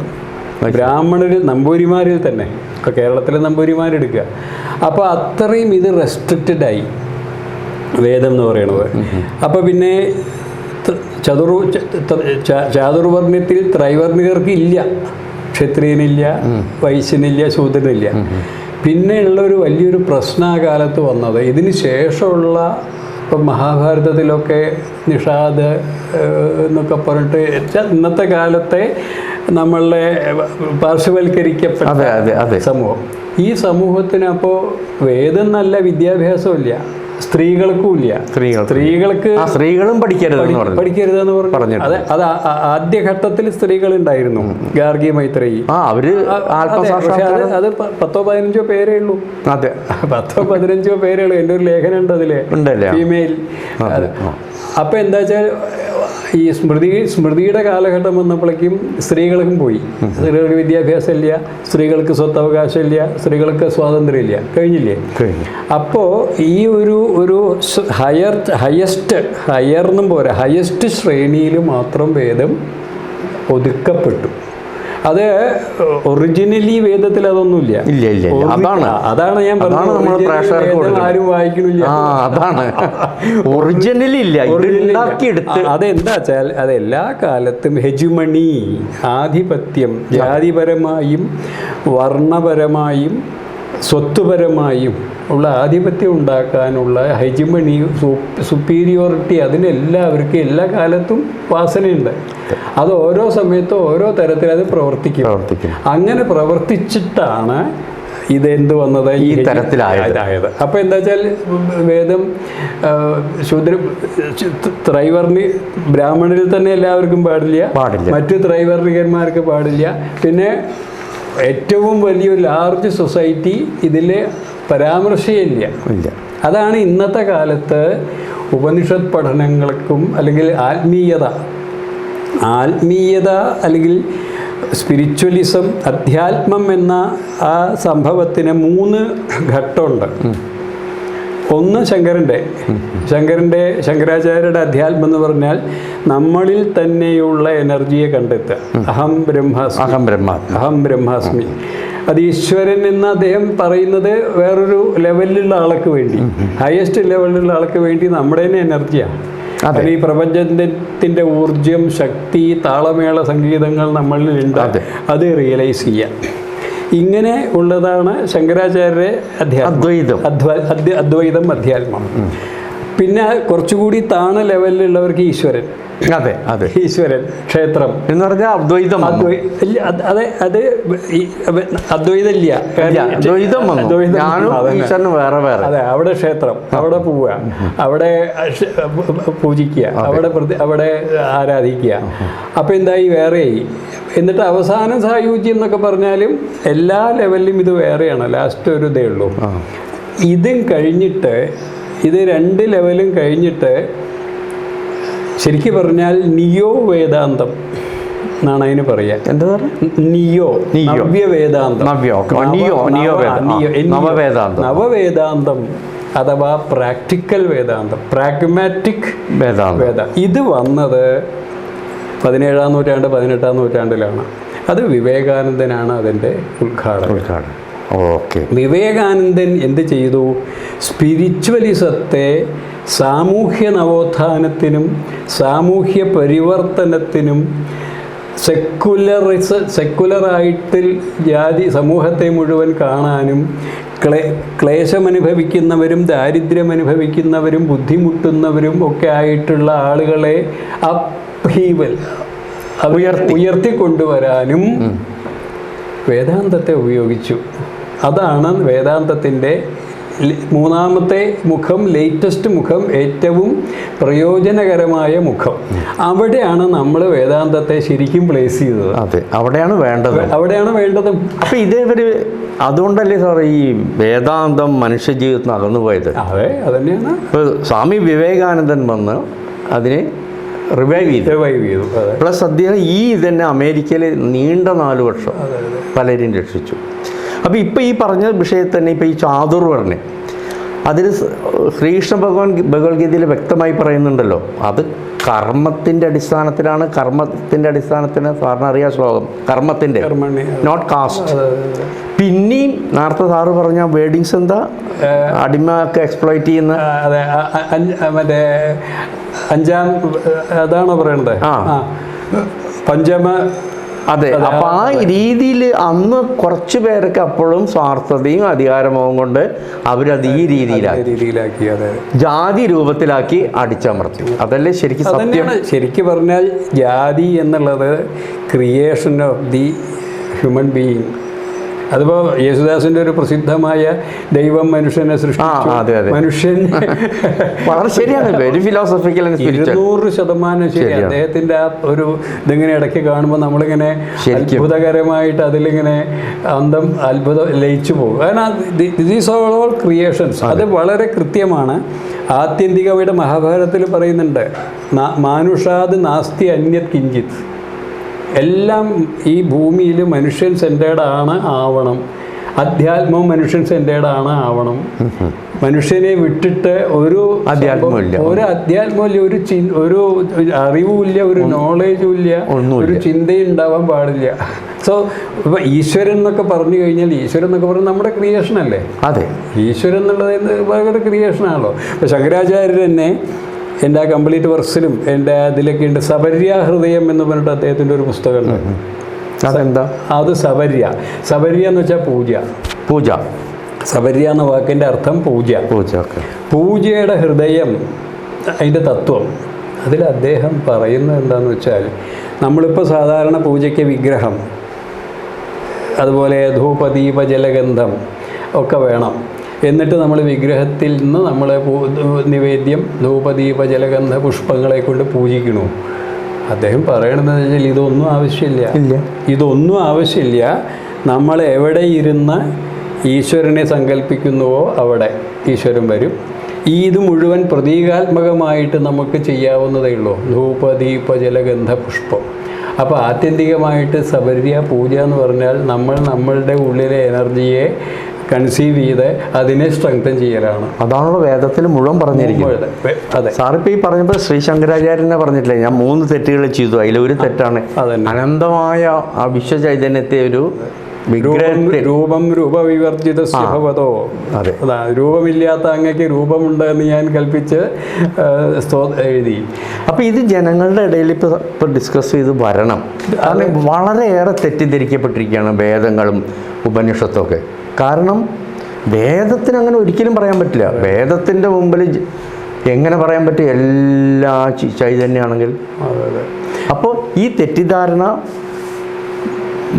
ബ്രാഹ്മണരിൽ, നമ്പൂരിമാരിൽ തന്നെ, ഇപ്പോൾ കേരളത്തിലെ നമ്പൂരിമാരെടുക്കുക. അപ്പോൾ അത്രയും ഇത് റെസ്ട്രിക്റ്റഡായി വേദം എന്ന് പറയുന്നത്. അപ്പോൾ പിന്നെ ചാതുർവർണ്ണത്തിൽ ത്രൈവർണികർക്ക് ഇല്ല. ക്ഷത്രിയനില്ല, വൈശ്യനില്ല, ശൂദ്രനില്ല. പിന്നെയുള്ള ഒരു വലിയൊരു പ്രശ്ന ആ കാലത്ത് വന്നത്, ഇതിന് ശേഷമുള്ള ഇപ്പം മഹാഭാരതത്തിലൊക്കെ നിഷാദ് എന്നൊക്കെ പറഞ്ഞിട്ട് ഇന്നത്തെ കാലത്തെ നമ്മളെ പാർശ്വവൽക്കരിക്കപ്പെട്ട സമൂഹം. ഈ സമൂഹത്തിന് അപ്പോൾ വേദം നല്ല വിദ്യാഭ്യാസമില്ല, സ്ത്രീകൾക്കും ഇല്ല. സ്ത്രീകളും പഠിക്കരുതെന്ന് പറഞ്ഞു. അത് ആദ്യഘട്ടത്തിൽ സ്ത്രീകളുണ്ടായിരുന്നു, ഗാർഗി, മൈത്രേയി. അത് 10-15 പേരേ ഉള്ളൂ. 10-15 പേരേ ഉള്ളൂ. എൻ്റെ ഒരു ലേഖനം ഉണ്ട് അതില്, ഫീമെയിൽ. അപ്പം എന്താ വെച്ചാൽ ഈ സ്മൃതിയുടെ കാലഘട്ടം വന്നപ്പോഴേക്കും സ്ത്രീകൾക്കും പോയി. സ്ത്രീകൾക്ക് വിദ്യാഭ്യാസം ഇല്ല, സ്ത്രീകൾക്ക് സ്വത്തവകാശം ഇല്ല, സ്ത്രീകൾക്ക് സ്വാതന്ത്ര്യം ഇല്ല. കഴിഞ്ഞില്ലേ? അപ്പോൾ ഈ ഒരു ഹയർ എന്നും പോരാ, ഹയസ്റ്റ് ശ്രേണിയിൽ മാത്രം വേദം ഒതുക്കപ്പെട്ടു. അത് ഒറിജിനലി വേദത്തിൽ അതൊന്നുമില്ല. അതാണ് ഞാൻ പറഞ്ഞത്, ആരും വായിക്കണില്ല. അതെന്താ വെച്ചാൽ അതെല്ലാ കാലത്തും ഹെജുമണി, ആധിപത്യം, ജാതിപരമായും വർണ്ണപരമായും സ്വത്തുപരമായും ഉള്ള ആധിപത്യം ഉണ്ടാക്കാനുള്ള ഹെജിമണി, സുപ്പീരിയോറിറ്റി, അതിനെല്ലാവർക്കും എല്ലാ കാലത്തും വാസനയുണ്ട്. അത് ഓരോ സമയത്തും ഓരോ തരത്തിൽ അത് പ്രവർത്തിക്കും. അങ്ങനെ പ്രവർത്തിച്ചിട്ടാണ് ഇതെന്ത് വന്നത്, ഈ തരത്തിലായത്. അപ്പോൾ എന്താ വെച്ചാൽ വേദം ത്രൈവർണി ബ്രാഹ്മണരിൽ തന്നെ എല്ലാവർക്കും പാടില്ല, മറ്റു ത്രൈവർണികന്മാർക്ക് പാടില്ല. പിന്നെ ഏറ്റവും വലിയൊരു ലാർജ് സൊസൈറ്റി ഇതിൽ പരാമർശയില്ല. അതാണ് ഇന്നത്തെ കാലത്ത് ഉപനിഷത്ത് പഠനങ്ങൾക്കും അല്ലെങ്കിൽ ആത്മീയത അല്ലെങ്കിൽ സ്പിരിച്വലിസം, അധ്യാത്മം എന്ന ആ സംഭവത്തിന് 3 ഘട്ടമുണ്ട്. ഒന്ന് ശങ്കരാചാര്യരുടെ അധ്യാത്മം എന്ന് പറഞ്ഞാൽ നമ്മളിൽ തന്നെയുള്ള എനർജിയെ കണ്ടെത്തുക. അഹം ബ്രഹ്മാസ്മി. അത് ഈശ്വരൻ എന്ന് അദ്ദേഹം പറയുന്നത് വേറൊരു ലെവലിലുള്ള ആൾക്ക് വേണ്ടി, ഹയസ്റ്റ് ലെവലിലുള്ള ആൾക്ക് വേണ്ടി നമ്മുടെ തന്നെ എനർജിയാണ്. ഈ പ്രപഞ്ചത്തിൻ്റെ ഊർജം, ശക്തി, താളമേള സംഗീതങ്ങൾ നമ്മളിൽ ഉണ്ട്. അത് റിയലൈസ് ചെയ്യാം. ഇങ്ങനെ ഉള്ളതാണ് ശങ്കരാചാര്യരെ അദ്വൈതം, അധ്യാത്മം. പിന്നെ കുറച്ചുകൂടി താണ ലെവലിലുള്ളവർക്ക് ഈശ്വരൻ, അതെ അതെ, ഈശ്വരൻ, ക്ഷേത്രം എന്ന് പറഞ്ഞാൽ അദ്വൈതം. ഇല്ല, അതെ, അത് അദ്വൈതം ഇല്ല, ദ്വൈതം വന്നു. ഞാനും ഈശ്വരനും വേറെ വേറെ. അതെ, അവിടെ ക്ഷേത്രം, അവിടെ പോവുക, അവിടെ പൂജിക്കുക, അവിടെ ആരാധിക്കുക. അപ്പം എന്തായി, വേറെയായി. എന്നിട്ട് അവസാനം സായുജ്യം എന്നൊക്കെ പറഞ്ഞാലും എല്ലാ ലെവലിലും ഇത് വേറെയാണ്. ലാസ്റ്റ് ഒരു ഇതേ ഉള്ളൂ. ഇതും കഴിഞ്ഞിട്ട്, ഇത് 2 ലെവലും കഴിഞ്ഞിട്ട് ശരിക്കും പറഞ്ഞാൽ നിയോ വേദാന്തം എന്നാണ് അതിന് പറയുക. എന്താ നിയോ, നവ്യവേദാന്തം, നവവേദാന്തം അഥവാ പ്രാക്ടിക്കൽ വേദാന്തം, പ്രാഗ്മാറ്റിക് വേദാന്തം. ഇത് വന്നത് 17-ാം നൂറ്റാണ്ട് 18-ാം നൂറ്റാണ്ടിലാണ്. അത് വിവേകാനന്ദനാണ് അതിൻ്റെ ഉദ്ഘാടനം. ഓക്കെ. വിവേകാനന്ദൻ എന്ത് ചെയ്തു? സ്പിരിച്വലിസത്തെ സാമൂഹ്യ നവോത്ഥാനത്തിനും സാമൂഹ്യ പരിവർത്തനത്തിനും സെക്കുലറായിട്ട് ജാതി സമൂഹത്തെ മുഴുവൻ കാണാനും ക്ലേശമനുഭവിക്കുന്നവരും ദാരിദ്ര്യമനുഭവിക്കുന്നവരും ബുദ്ധിമുട്ടുന്നവരും ഒക്കെ ആയിട്ടുള്ള ആളുകളെ ഉയർത്തിക്കൊണ്ടുവരാനും വേദാന്തത്തെ ഉപയോഗിച്ചു. അതാണ് വേദാന്തത്തിൻ്റെ 3ാമത്തെ മുഖം, ലേറ്റസ്റ്റ് മുഖം, ഏറ്റവും പ്രയോജനകരമായ മുഖം. അവിടെയാണ് നമ്മൾ വേദാന്തത്തെ ശരിക്കും പ്ലേസ് ചെയ്തത്. അതെ, അവിടെയാണ് വേണ്ടത്. അപ്പം ഇതേവര് അതുകൊണ്ടല്ലേ സാർ ഈ വേദാന്തം മനുഷ്യ ജീവിതത്തിൽ അകന്നു പോയത്? അതെ, അതന്നെയാണ്. ഇപ്പോൾ സ്വാമി വിവേകാനന്ദൻ വന്ന് അതിനെ റിവൈവ് ചെയ്തു. പ്ലസ് അദ്ദേഹം ഇതന്നെ അമേരിക്കയിൽ നീണ്ട 4 വർഷം പലരെയും രക്ഷിച്ചു. അപ്പോൾ ഇപ്പോൾ ഈ പറഞ്ഞ വിഷയത്തിൽ തന്നെ ഇപ്പോൾ ഈ ചാതുർവർണ്ണ അതിൽ ശ്രീകൃഷ്ണ ഭഗവത്ഗീതയിൽ വ്യക്തമായി പറയുന്നുണ്ടല്ലോ, അത് കർമ്മത്തിൻ്റെ അടിസ്ഥാനത്തിലാണ്. കർമ്മത്തിൻ്റെ അടിസ്ഥാനത്തിന് സാറിന് അറിയാം ശ്ലോകം, കർമ്മത്തിൻ്റെ, നോട്ട് കാസ്റ്റ്. പിന്നെയും നേരത്തെ സാറ് പറഞ്ഞ വേർഡിങ്സ് എന്താ, അടിമയൊക്കെ എക്സ്പ്ലോയിറ്റ് ചെയ്യുന്ന, മറ്റേ 5-ാം അതാണോ പറയണത്? പഞ്ചമ. അതെ. അപ്പോൾ ആ രീതിയിൽ അന്ന് കുറച്ച് പേരൊക്കെ അപ്പോഴും സ്വാർത്ഥതയും അധികാരമോഹം കൊണ്ട് അവരത് ഈ രീതിയിലാക്കി, ജാതി രൂപത്തിലാക്കി അടിച്ചമർത്തി. അതല്ലേ ശരിക്കും സത്യം? ശരിക്കും പറഞ്ഞാൽ ജാതി എന്നുള്ളത് creation of the human being. അതിപ്പോൾ യേശുദാസിൻ്റെ ഒരു പ്രസിദ്ധമായ ദൈവം മനുഷ്യനെ സൃഷ്ടിച്ചു, മനുഷ്യൻ വളരെ ശരിയാണ്, വെരി ഫിലോസഫിക്കൽ, 200% ശരി. അദ്ദേഹത്തിൻ്റെ ആ ഒരു ഇതിങ്ങനെ ഇടയ്ക്ക് കാണുമ്പോൾ നമ്മളിങ്ങനെ അത്ഭുതകരമായിട്ട് അതിലിങ്ങനെ അത്ഭുതം ലയിച്ചു പോകും. കാരണം ദീസ് ആർ ഓൾ ക്രിയേഷൻസ്. അത് വളരെ കൃത്യമാണ്. ആത്യന്തികമായിട്ട് മഹാഭാരതത്തിൽ പറയുന്നുണ്ട്, മാനുഷാത് നാസ്തി അന്യത് കിഞ്ചിത്. എല്ലാം ഈ ഭൂമിയിൽ മനുഷ്യൻ സെൻറ്റേർഡ് ആവണം. അധ്യാത്മവും മനുഷ്യൻ സെൻറ്റേർഡ് ആവണം. മനുഷ്യനെ വിട്ടിട്ട് ഒരു അധ്യാത്മമില്ല, ഒരു അറിവുമില്ല, ഒരു നോളേജും ഇല്ല, ഒരു ചിന്തയും ഉണ്ടാവാൻ പാടില്ല. സോ ഇപ്പോൾ ഈശ്വരൻ എന്നൊക്കെ പറഞ്ഞു കഴിഞ്ഞാൽ, ഈശ്വരൻ എന്നൊക്കെ പറഞ്ഞാൽ നമ്മുടെ ക്രിയേഷൻ അല്ലേ? അതെ, ഈശ്വരൻ എന്നുള്ളത് ഭയങ്കര ക്രിയേഷനാണല്ലോ. ഇപ്പോൾ ശങ്കരാചാര്യർ തന്നെ എൻ്റെ ആ കംപ്ലീറ്റ് വർക്സിലും എൻ്റെ അതിലൊക്കെ ഉണ്ട് സബര്യാഹൃദയം എന്ന് പറഞ്ഞിട്ട് അദ്ദേഹത്തിൻ്റെ ഒരു പുസ്തകമുണ്ട്. അതെന്താ? അത് സബര്യ എന്ന് വെച്ചാൽ പൂജ. സബര്യ എന്ന വാക്കിൻ്റെ അർത്ഥം പൂജയുടെ ഹൃദയം, അതിൻ്റെ തത്വം. അതിൽ അദ്ദേഹം പറയുന്നത് എന്താണെന്ന് വെച്ചാൽ, നമ്മളിപ്പോൾ സാധാരണ പൂജയ്ക്ക് വിഗ്രഹം, അതുപോലെ ധൂപദീപ ജലഗന്ധം ഒക്കെ വേണം. എന്നിട്ട് നമ്മൾ വിഗ്രഹത്തിൽ നിന്ന് നമ്മൾ നിവേദ്യം, ധൂപദീപ ജലഗന്ധ പുഷ്പങ്ങളെ കൊണ്ട് പൂജിക്കണു. അദ്ദേഹം പറയണതെന്ന് വെച്ചാൽ ഇതൊന്നും ആവശ്യമില്ല. നമ്മൾ എവിടെ ഇരുന്ന് ഈശ്വരനെ സങ്കല്പിക്കുന്നുവോ അവിടെ ഈശ്വരൻ വരും. ഇത് മുഴുവൻ പ്രതീകാത്മകമായിട്ട് നമുക്ക് ചെയ്യാവുന്നതേ ഉള്ളൂ, ധൂപദീപ ജലഗന്ധ പുഷ്പം. അപ്പോൾ ആത്യന്തികമായിട്ട് സബര്യ പൂജ എന്ന് പറഞ്ഞാൽ നമ്മളുടെ ഉള്ളിലെ എനർജിയെ കൺസീവ് ചെയ്ത് അതിനെ സ്ട്രെങ്തൻ ചെയ്യലാണ്. അതാണല്ലോ വേദത്തിൽ മുഴുവൻ പറഞ്ഞിരിക്കുന്നത്. അതെ, സാറിപ്പോൾ ഈ പറഞ്ഞപ്പോൾ ശ്രീ ശങ്കരാചാര്യനെ പറഞ്ഞിട്ടില്ലേ, ഞാൻ 3 തെറ്റുകൾ ചെയ്തു, അതിലൊരു തെറ്റാണ് അനന്തമായ ആ വിശ്വചൈതന്യത്തെ ഒരു രൂപവിവർജിതോ. അതാ, രൂപമില്ലാത്ത അങ്ങക്ക് രൂപമുണ്ട് എന്ന് ഞാൻ കൽപ്പിച്ച് എഴുതി. അപ്പോൾ ഇത് ജനങ്ങളുടെ ഇടയിൽ ഇപ്പോൾ ഡിസ്കസ് ചെയ്ത് വരണം. കാരണം വളരെയേറെ തെറ്റിദ്ധരിക്കപ്പെട്ടിരിക്കുകയാണ് വേദങ്ങളും ഉപനിഷത്തൊക്കെ. കാരണം വേദത്തിന് അങ്ങനെ ഒരിക്കലും പറയാൻ പറ്റില്ല. വേദത്തിൻ്റെ മുമ്പിൽ എങ്ങനെ പറയാൻ പറ്റും എല്ലാ ചൈതന്യമാണെങ്കിൽ? അപ്പോൾ ഈ തെറ്റിദ്ധാരണ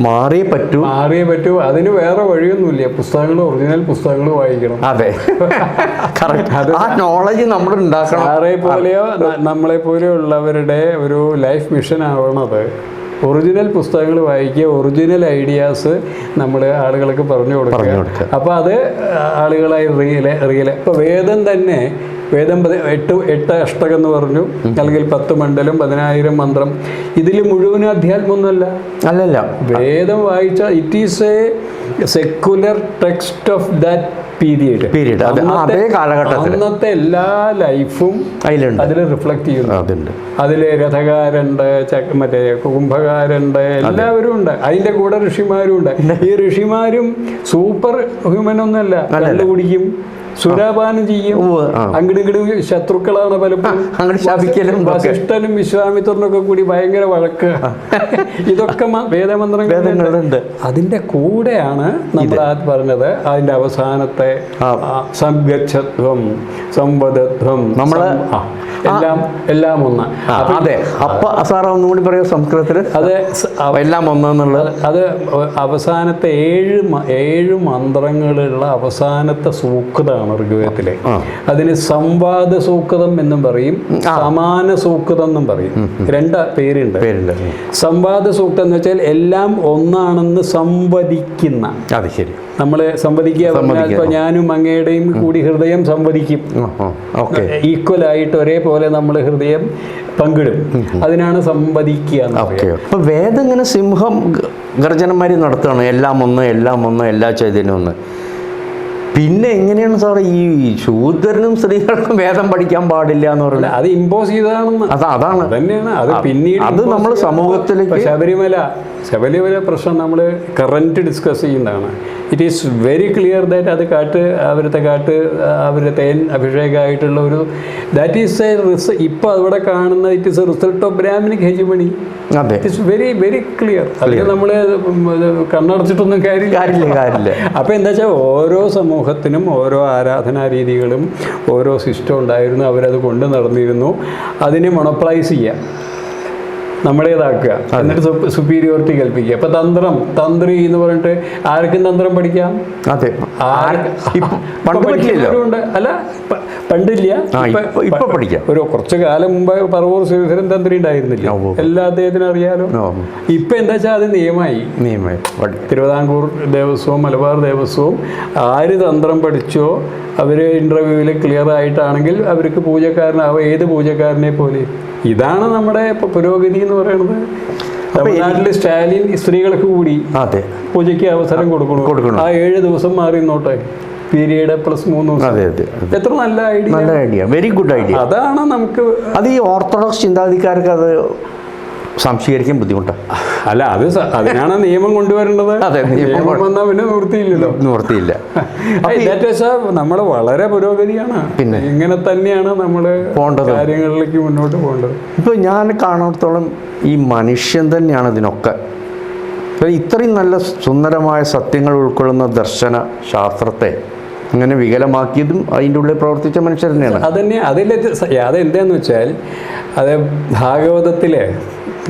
മാറിയേ പറ്റൂ. അതിന് വേറെ വഴിയൊന്നുമില്ല. പുസ്തകങ്ങൾ, ഒറിജിനൽ പുസ്തകങ്ങൾ വായിക്കണം. അതെ, കറക്റ്റ്. ആ നോളജ് നമ്മൾ ഉണ്ടാക്കണം. സാറേ പോലെയോ നമ്മളെ പോലെയുള്ളവരുടെ ഒരു ലൈഫ് മിഷൻ ആവണത് ഒറിജിനൽ പുസ്തകങ്ങൾ വായിക്കുക, ഒറിജിനൽ ഐഡിയാസ് നമ്മൾ ആളുകൾക്ക് പറഞ്ഞു കൊടുക്കുക. അപ്പോൾ അത് ആളുകളായി റിയൽ ഇപ്പോൾ വേദം തന്നെ, വേദം 8 അഷ്ടകം എന്ന് പറഞ്ഞു, അല്ലെങ്കിൽ 10 മണ്ഡലം, 10,000 മന്ത്രം. ഇതിൽ മുഴുവനും അധ്യാത്മമൊന്നുമല്ല. അല്ലല്ല, വേദം വായിച്ച it is A secular text of that period. അതേ കാലഘട്ടത്തിൽ അന്നത്തെ എല്ലാ ലൈഫും അതിൽ റിഫ്ലക്ട് ചെയ്യുന്നു. അതിൽ രഥകാരുണ്ട്, മറ്റേ കുംഭകാരുണ്ട്, എല്ലാവരും ഉണ്ട്. അതിൻ്റെ കൂടെ ഋഷിമാരും ഉണ്ട്. ഈ ഋഷിമാരും സൂപ്പർ ഹ്യൂമൻ ഒന്നുമല്ല. കണ്ടുപിടിക്കും, സുരാപാനം ചെയ്യും, അങ്ങോട്ട് ശത്രുക്കളാണ് പലപ്പോഴും. വസിഷ്ഠനും വിശ്വാമിത്രനും ഒക്കെ കൂടി ഭയങ്കര വഴക്ക്. ഇതൊക്കെ വേദമന്ത്രങ്ങളുണ്ട്. അതിന്റെ കൂടെയാണ് നമ്മൾ പറഞ്ഞത്, അതിന്റെ അവസാനത്തെ സംഗച്ഛത്വം, സംവദത്വം, നമ്മള് എല്ലാം ഒന്ന്. അതെ, അപ്പൊ സാർ ഒന്നുകൂടി പറയൂ സംസ്കൃതത്തിൽ. അതെ, എല്ലാം ഒന്നെന്നുള്ളത്. അത് അവസാനത്തെ 7 മന്ത്രങ്ങളുള്ള അവസാനത്തെ സൂക്തമാണ് ഋഗ്വേദത്തിലെ. അതിന് സംവാദ സൂക്തം എന്നും പറയും, സമാന സൂക്തം എന്നും പറയും. 2 പേരുണ്ട്. സംവാദ സൂക്തം എന്ന് വെച്ചാൽ എല്ലാം ഒന്നാണെന്ന് സംവദിക്കുന്ന. അത് ശരി. നമ്മൾ സംവദിക്കുക പറഞ്ഞാൽ ഇപ്പൊ ഞാനും അങ്ങയുടെയും കൂടി ഹൃദയം സംവദിക്കും. ഈക്വലായിട്ട് ഒരേപോലെ നമ്മൾ ഹൃദയം പങ്കിടും. അതിനാണ് സംവദിക്കുക. അപ്പൊ വേദം ഇങ്ങനെ സിംഹം ഗർജനന്മാരി നടത്തുകയാണ്, എല്ലാം ഒന്ന്, എല്ലാ ചൈതന്യം ഒന്ന്. പിന്നെ എങ്ങനെയാണ് സാർ ഈ ശൂദ്രനും സ്ത്രീകൾക്കും വേദം പഠിക്കാൻ പാടില്ല എന്ന് പറയുന്നത്? അത് ഇമ്പോസ് ചെയ്തതാണെന്ന്. അതാണ് തന്നെയാണ് അത്. പിന്നീട് അത് നമ്മൾ സമൂഹത്തിലേക്ക് ശബരിമല പ്രശ്നം നമ്മൾ കറന്റ് ഡിസ്കസ് ചെയ്യുന്നതാണ്. It is very clear that അത് അവരുടെ തേൻ അഭിഷേകമായിട്ടുള്ള ഒരു ദാറ്റ് ഈസ് ഇപ്പോൾ അവിടെ കാണുന്ന it is A result of Brahmanic hegemony. It is very very clear. അതിൽ നമ്മൾ കണ്ണടച്ചിട്ടൊന്നും കാര്യമില്ല. അപ്പോൾ എന്താ വെച്ചാൽ ഓരോ സമൂഹത്തിനും ഓരോ ആരാധനാ രീതികളും ഓരോ സിസ്റ്റം ഉണ്ടായിരുന്നു. അവരത് കൊണ്ട് നടന്നിരുന്നു. അതിനെ മൊണോപ്ലൈസ് ചെയ്യുക, നമ്മുടേതാക്കുക, എന്നിട്ട് സുപ്പീരിയോറിറ്റി കൽപ്പിക്കുക. അപ്പൊ തന്ത്രി എന്ന് പറഞ്ഞിട്ട് ആർക്കും തന്ത്രം പഠിക്കാം. അതെ, പഠിക്കുന്നവരുണ്ട്. അല്ല, പണ്ടില്ല, ഇപ്പൊ പഠിക്കാം. ഒരു കുറച്ചു കാലം മുമ്പ് പറവൂർ ശ്രീധരൻ തന്ത്രി ഉണ്ടായിരുന്നില്ല, എല്ലാ അദ്ദേഹത്തിനും അറിയാലോ. ഇപ്പൊ എന്താ വെച്ചാൽ അത് നിയമമായി. തിരുവിതാംകൂർ ദേവസ്വവും മലബാർ ദേവസ്വവും ആര് തന്ത്രം പഠിച്ചോ അവർ ഇന്റർവ്യൂവിൽ ക്ലിയർ ആയിട്ടാണെങ്കിൽ അവർക്ക് പൂജക്കാരനാവും, ഏത് പൂജക്കാരനെ പോലെ. ഇതാണ് നമ്മുടെ ഇപ്പൊ പുരോഗതി എന്ന് പറയുന്നത്. തമിഴ്നാട്ടിൽ സ്റ്റാലിൻ സ്ത്രീകൾക്ക് കൂടി പൂജയ്ക്ക് അവസരം കൊടുക്കണം. ആ 7 ദിവസം മാറി നോട്ടെ, പീരീഡ് പ്ലസ് 3 ദിവസം. എത്ര നല്ല ഐഡിയ, വെരി ഗുഡ് ഐഡിയ. അതാണ് നമുക്ക്. അത് ഈ ഓർത്തഡോക്സ് ചിന്താഗതിക്കാർക്ക് അത് സംശീകരിക്കാൻ ബുദ്ധിമുട്ടാണ്. അല്ല, അതിനാണ് നിയമം കൊണ്ടുവരേണ്ടത്. നിയമം വന്നാൽ പിന്നെ നിവൃത്തിയില്ല. നമ്മൾ വളരെ പുരോഗതിയാണ്. പിന്നെ ഇങ്ങനെ തന്നെയാണ് നമ്മൾ കാര്യങ്ങളിലേക്ക് മുന്നോട്ട് പോകേണ്ടത്. ഇപ്പൊ ഞാൻ കാണത്തോളം ഈ മനുഷ്യൻ തന്നെയാണ് ഇതിനൊക്കെ. ഇത്രയും നല്ല സുന്ദരമായ സത്യങ്ങൾ ഉൾക്കൊള്ളുന്ന ദർശന ശാസ്ത്രത്തെ അങ്ങനെ വികലമാക്കിയതും അതിൻ്റെ ഉള്ളിൽ പ്രവർത്തിച്ച മനുഷ്യർ തന്നെയാണ്. അതെന്താന്ന് വെച്ചാൽ അത് ഭാഗവതത്തിലെ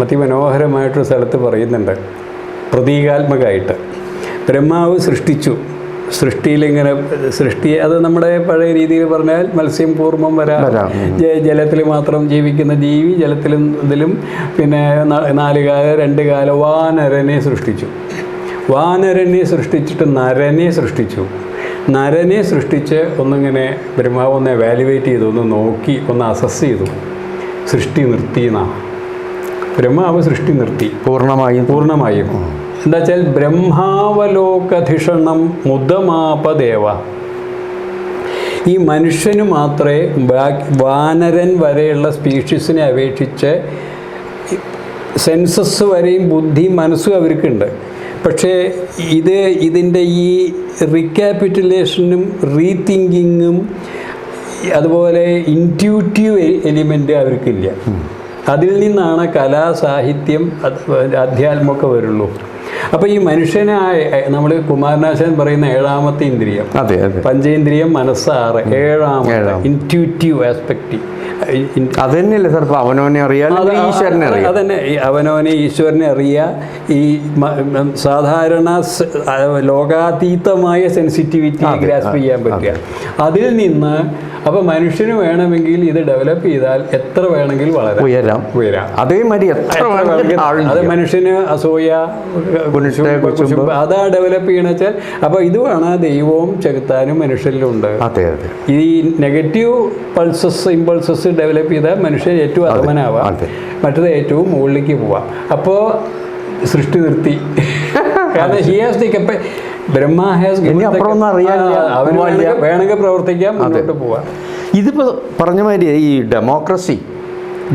അതിമനോഹരമായിട്ടൊരു സ്ഥലത്ത് പറയുന്നുണ്ട്. പ്രതീകാത്മകമായിട്ട് ബ്രഹ്മാവ് സൃഷ്ടിയിലിങ്ങനെ അത് നമ്മുടെ പഴയ രീതിയിൽ പറഞ്ഞാൽ മത്സ്യം പൂർവ്വം വരാം, ജലത്തിൽ മാത്രം ജീവിക്കുന്ന ജീവി, ഇതിലും പിന്നെ 4 കാല 2 കാല വാനരനെ സൃഷ്ടിച്ചിട്ട് നരനെ സൃഷ്ടിച്ച് ഒന്നിങ്ങനെ ബ്രഹ്മാവ് ഒന്ന് എവാലുവേറ്റ് ചെയ്തു, ഒന്ന് നോക്കി, ഒന്ന് അസസ് ചെയ്തു. സൃഷ്ടി നിർത്തിയെന്നാണ്. ബ്രഹ്മാവ് സൃഷ്ടി നിർത്തി പൂർണ്ണമായും. എന്താ വെച്ചാൽ ബ്രഹ്മാവലോകധിഷണം മുദമാപദേവ. ഈ മനുഷ്യന് മാത്രമേ വാനരൻ വരെയുള്ള സ്പീഷീസിനെ അപേക്ഷിച്ച് സെൻസസ് വരെയും ബുദ്ധി മനസ്സും അവർക്കുണ്ട്. പക്ഷേ ഇതിൻ്റെ ഈ റീക്യാപിറ്റുലേഷനും റീതിങ്കിങ്ങും അതുപോലെ ഇൻറ്റ്യൂട്ടീവ് എലിമെൻ്റ് അവർക്കില്ല. അതിൽ നിന്നാണ് കലാ, സാഹിത്യം, അധ്യാത്മമൊക്കെ വരുള്ളൂ. അപ്പോൾ ഈ മനുഷ്യനായ നമ്മൾ കുമാരനാശാൻ പറയുന്ന ഏഴാമത്തെ ഇന്ദ്രിയം, അതെ അതെ, പഞ്ചേന്ദ്രിയം മനസ്സാറ്, ഏഴാമത്തെ ഇൻറ്റ്യൂറ്റീവ് ആസ്പെക്റ്റ്. അത് തന്നെയല്ലേ സാർ, ഇപ്പൊ അവനവനെ അറിയാം, ഈശ്വരനെ അറിയാം. അതന്നെ, ഈ അവനവനെ ഈശ്വരനെ അറിയാം. ഈ സാധാരണ ലോകാതീതമായ സെൻസിറ്റിവിറ്റി ഗ്രാസ്പ് ചെയ്യാൻ പറ്റുക. അതിൽ നിന്ന് അപ്പോൾ മനുഷ്യന് വേണമെങ്കിൽ ഇത് ഡെവലപ്പ് ചെയ്താൽ എത്ര വേണമെങ്കിൽ വളരെ ഉയരാം. അതേമാതിരി അത് മനുഷ്യന് അസൂയ അതാ ഡെവലപ്പ് ചെയ്യണ വെച്ചാൽ. അപ്പോൾ ഇതുമാണ് ദൈവവും ചെകുത്താനും മനുഷ്യരിലുണ്ട്. ഈ നെഗറ്റീവ് പൾസസ് ഇമ്പൾസസ് ഡെവലപ്പ് ചെയ്താൽ മനുഷ്യൻ ഏറ്റവും അധമനാവാം, മറ്റത് ഏറ്റവും മുകളിലേക്ക് പോവാം. അപ്പോൾ സൃഷ്ടി നിർത്തി. കാരണം he has the Brahma has വേണമെങ്കിൽ പ്രവർത്തിക്കാം, മുന്നോട്ട് പോവാം. ഇതിപ്പോൾ പറഞ്ഞ മാതിരി ഈ ഡെമോക്രസി,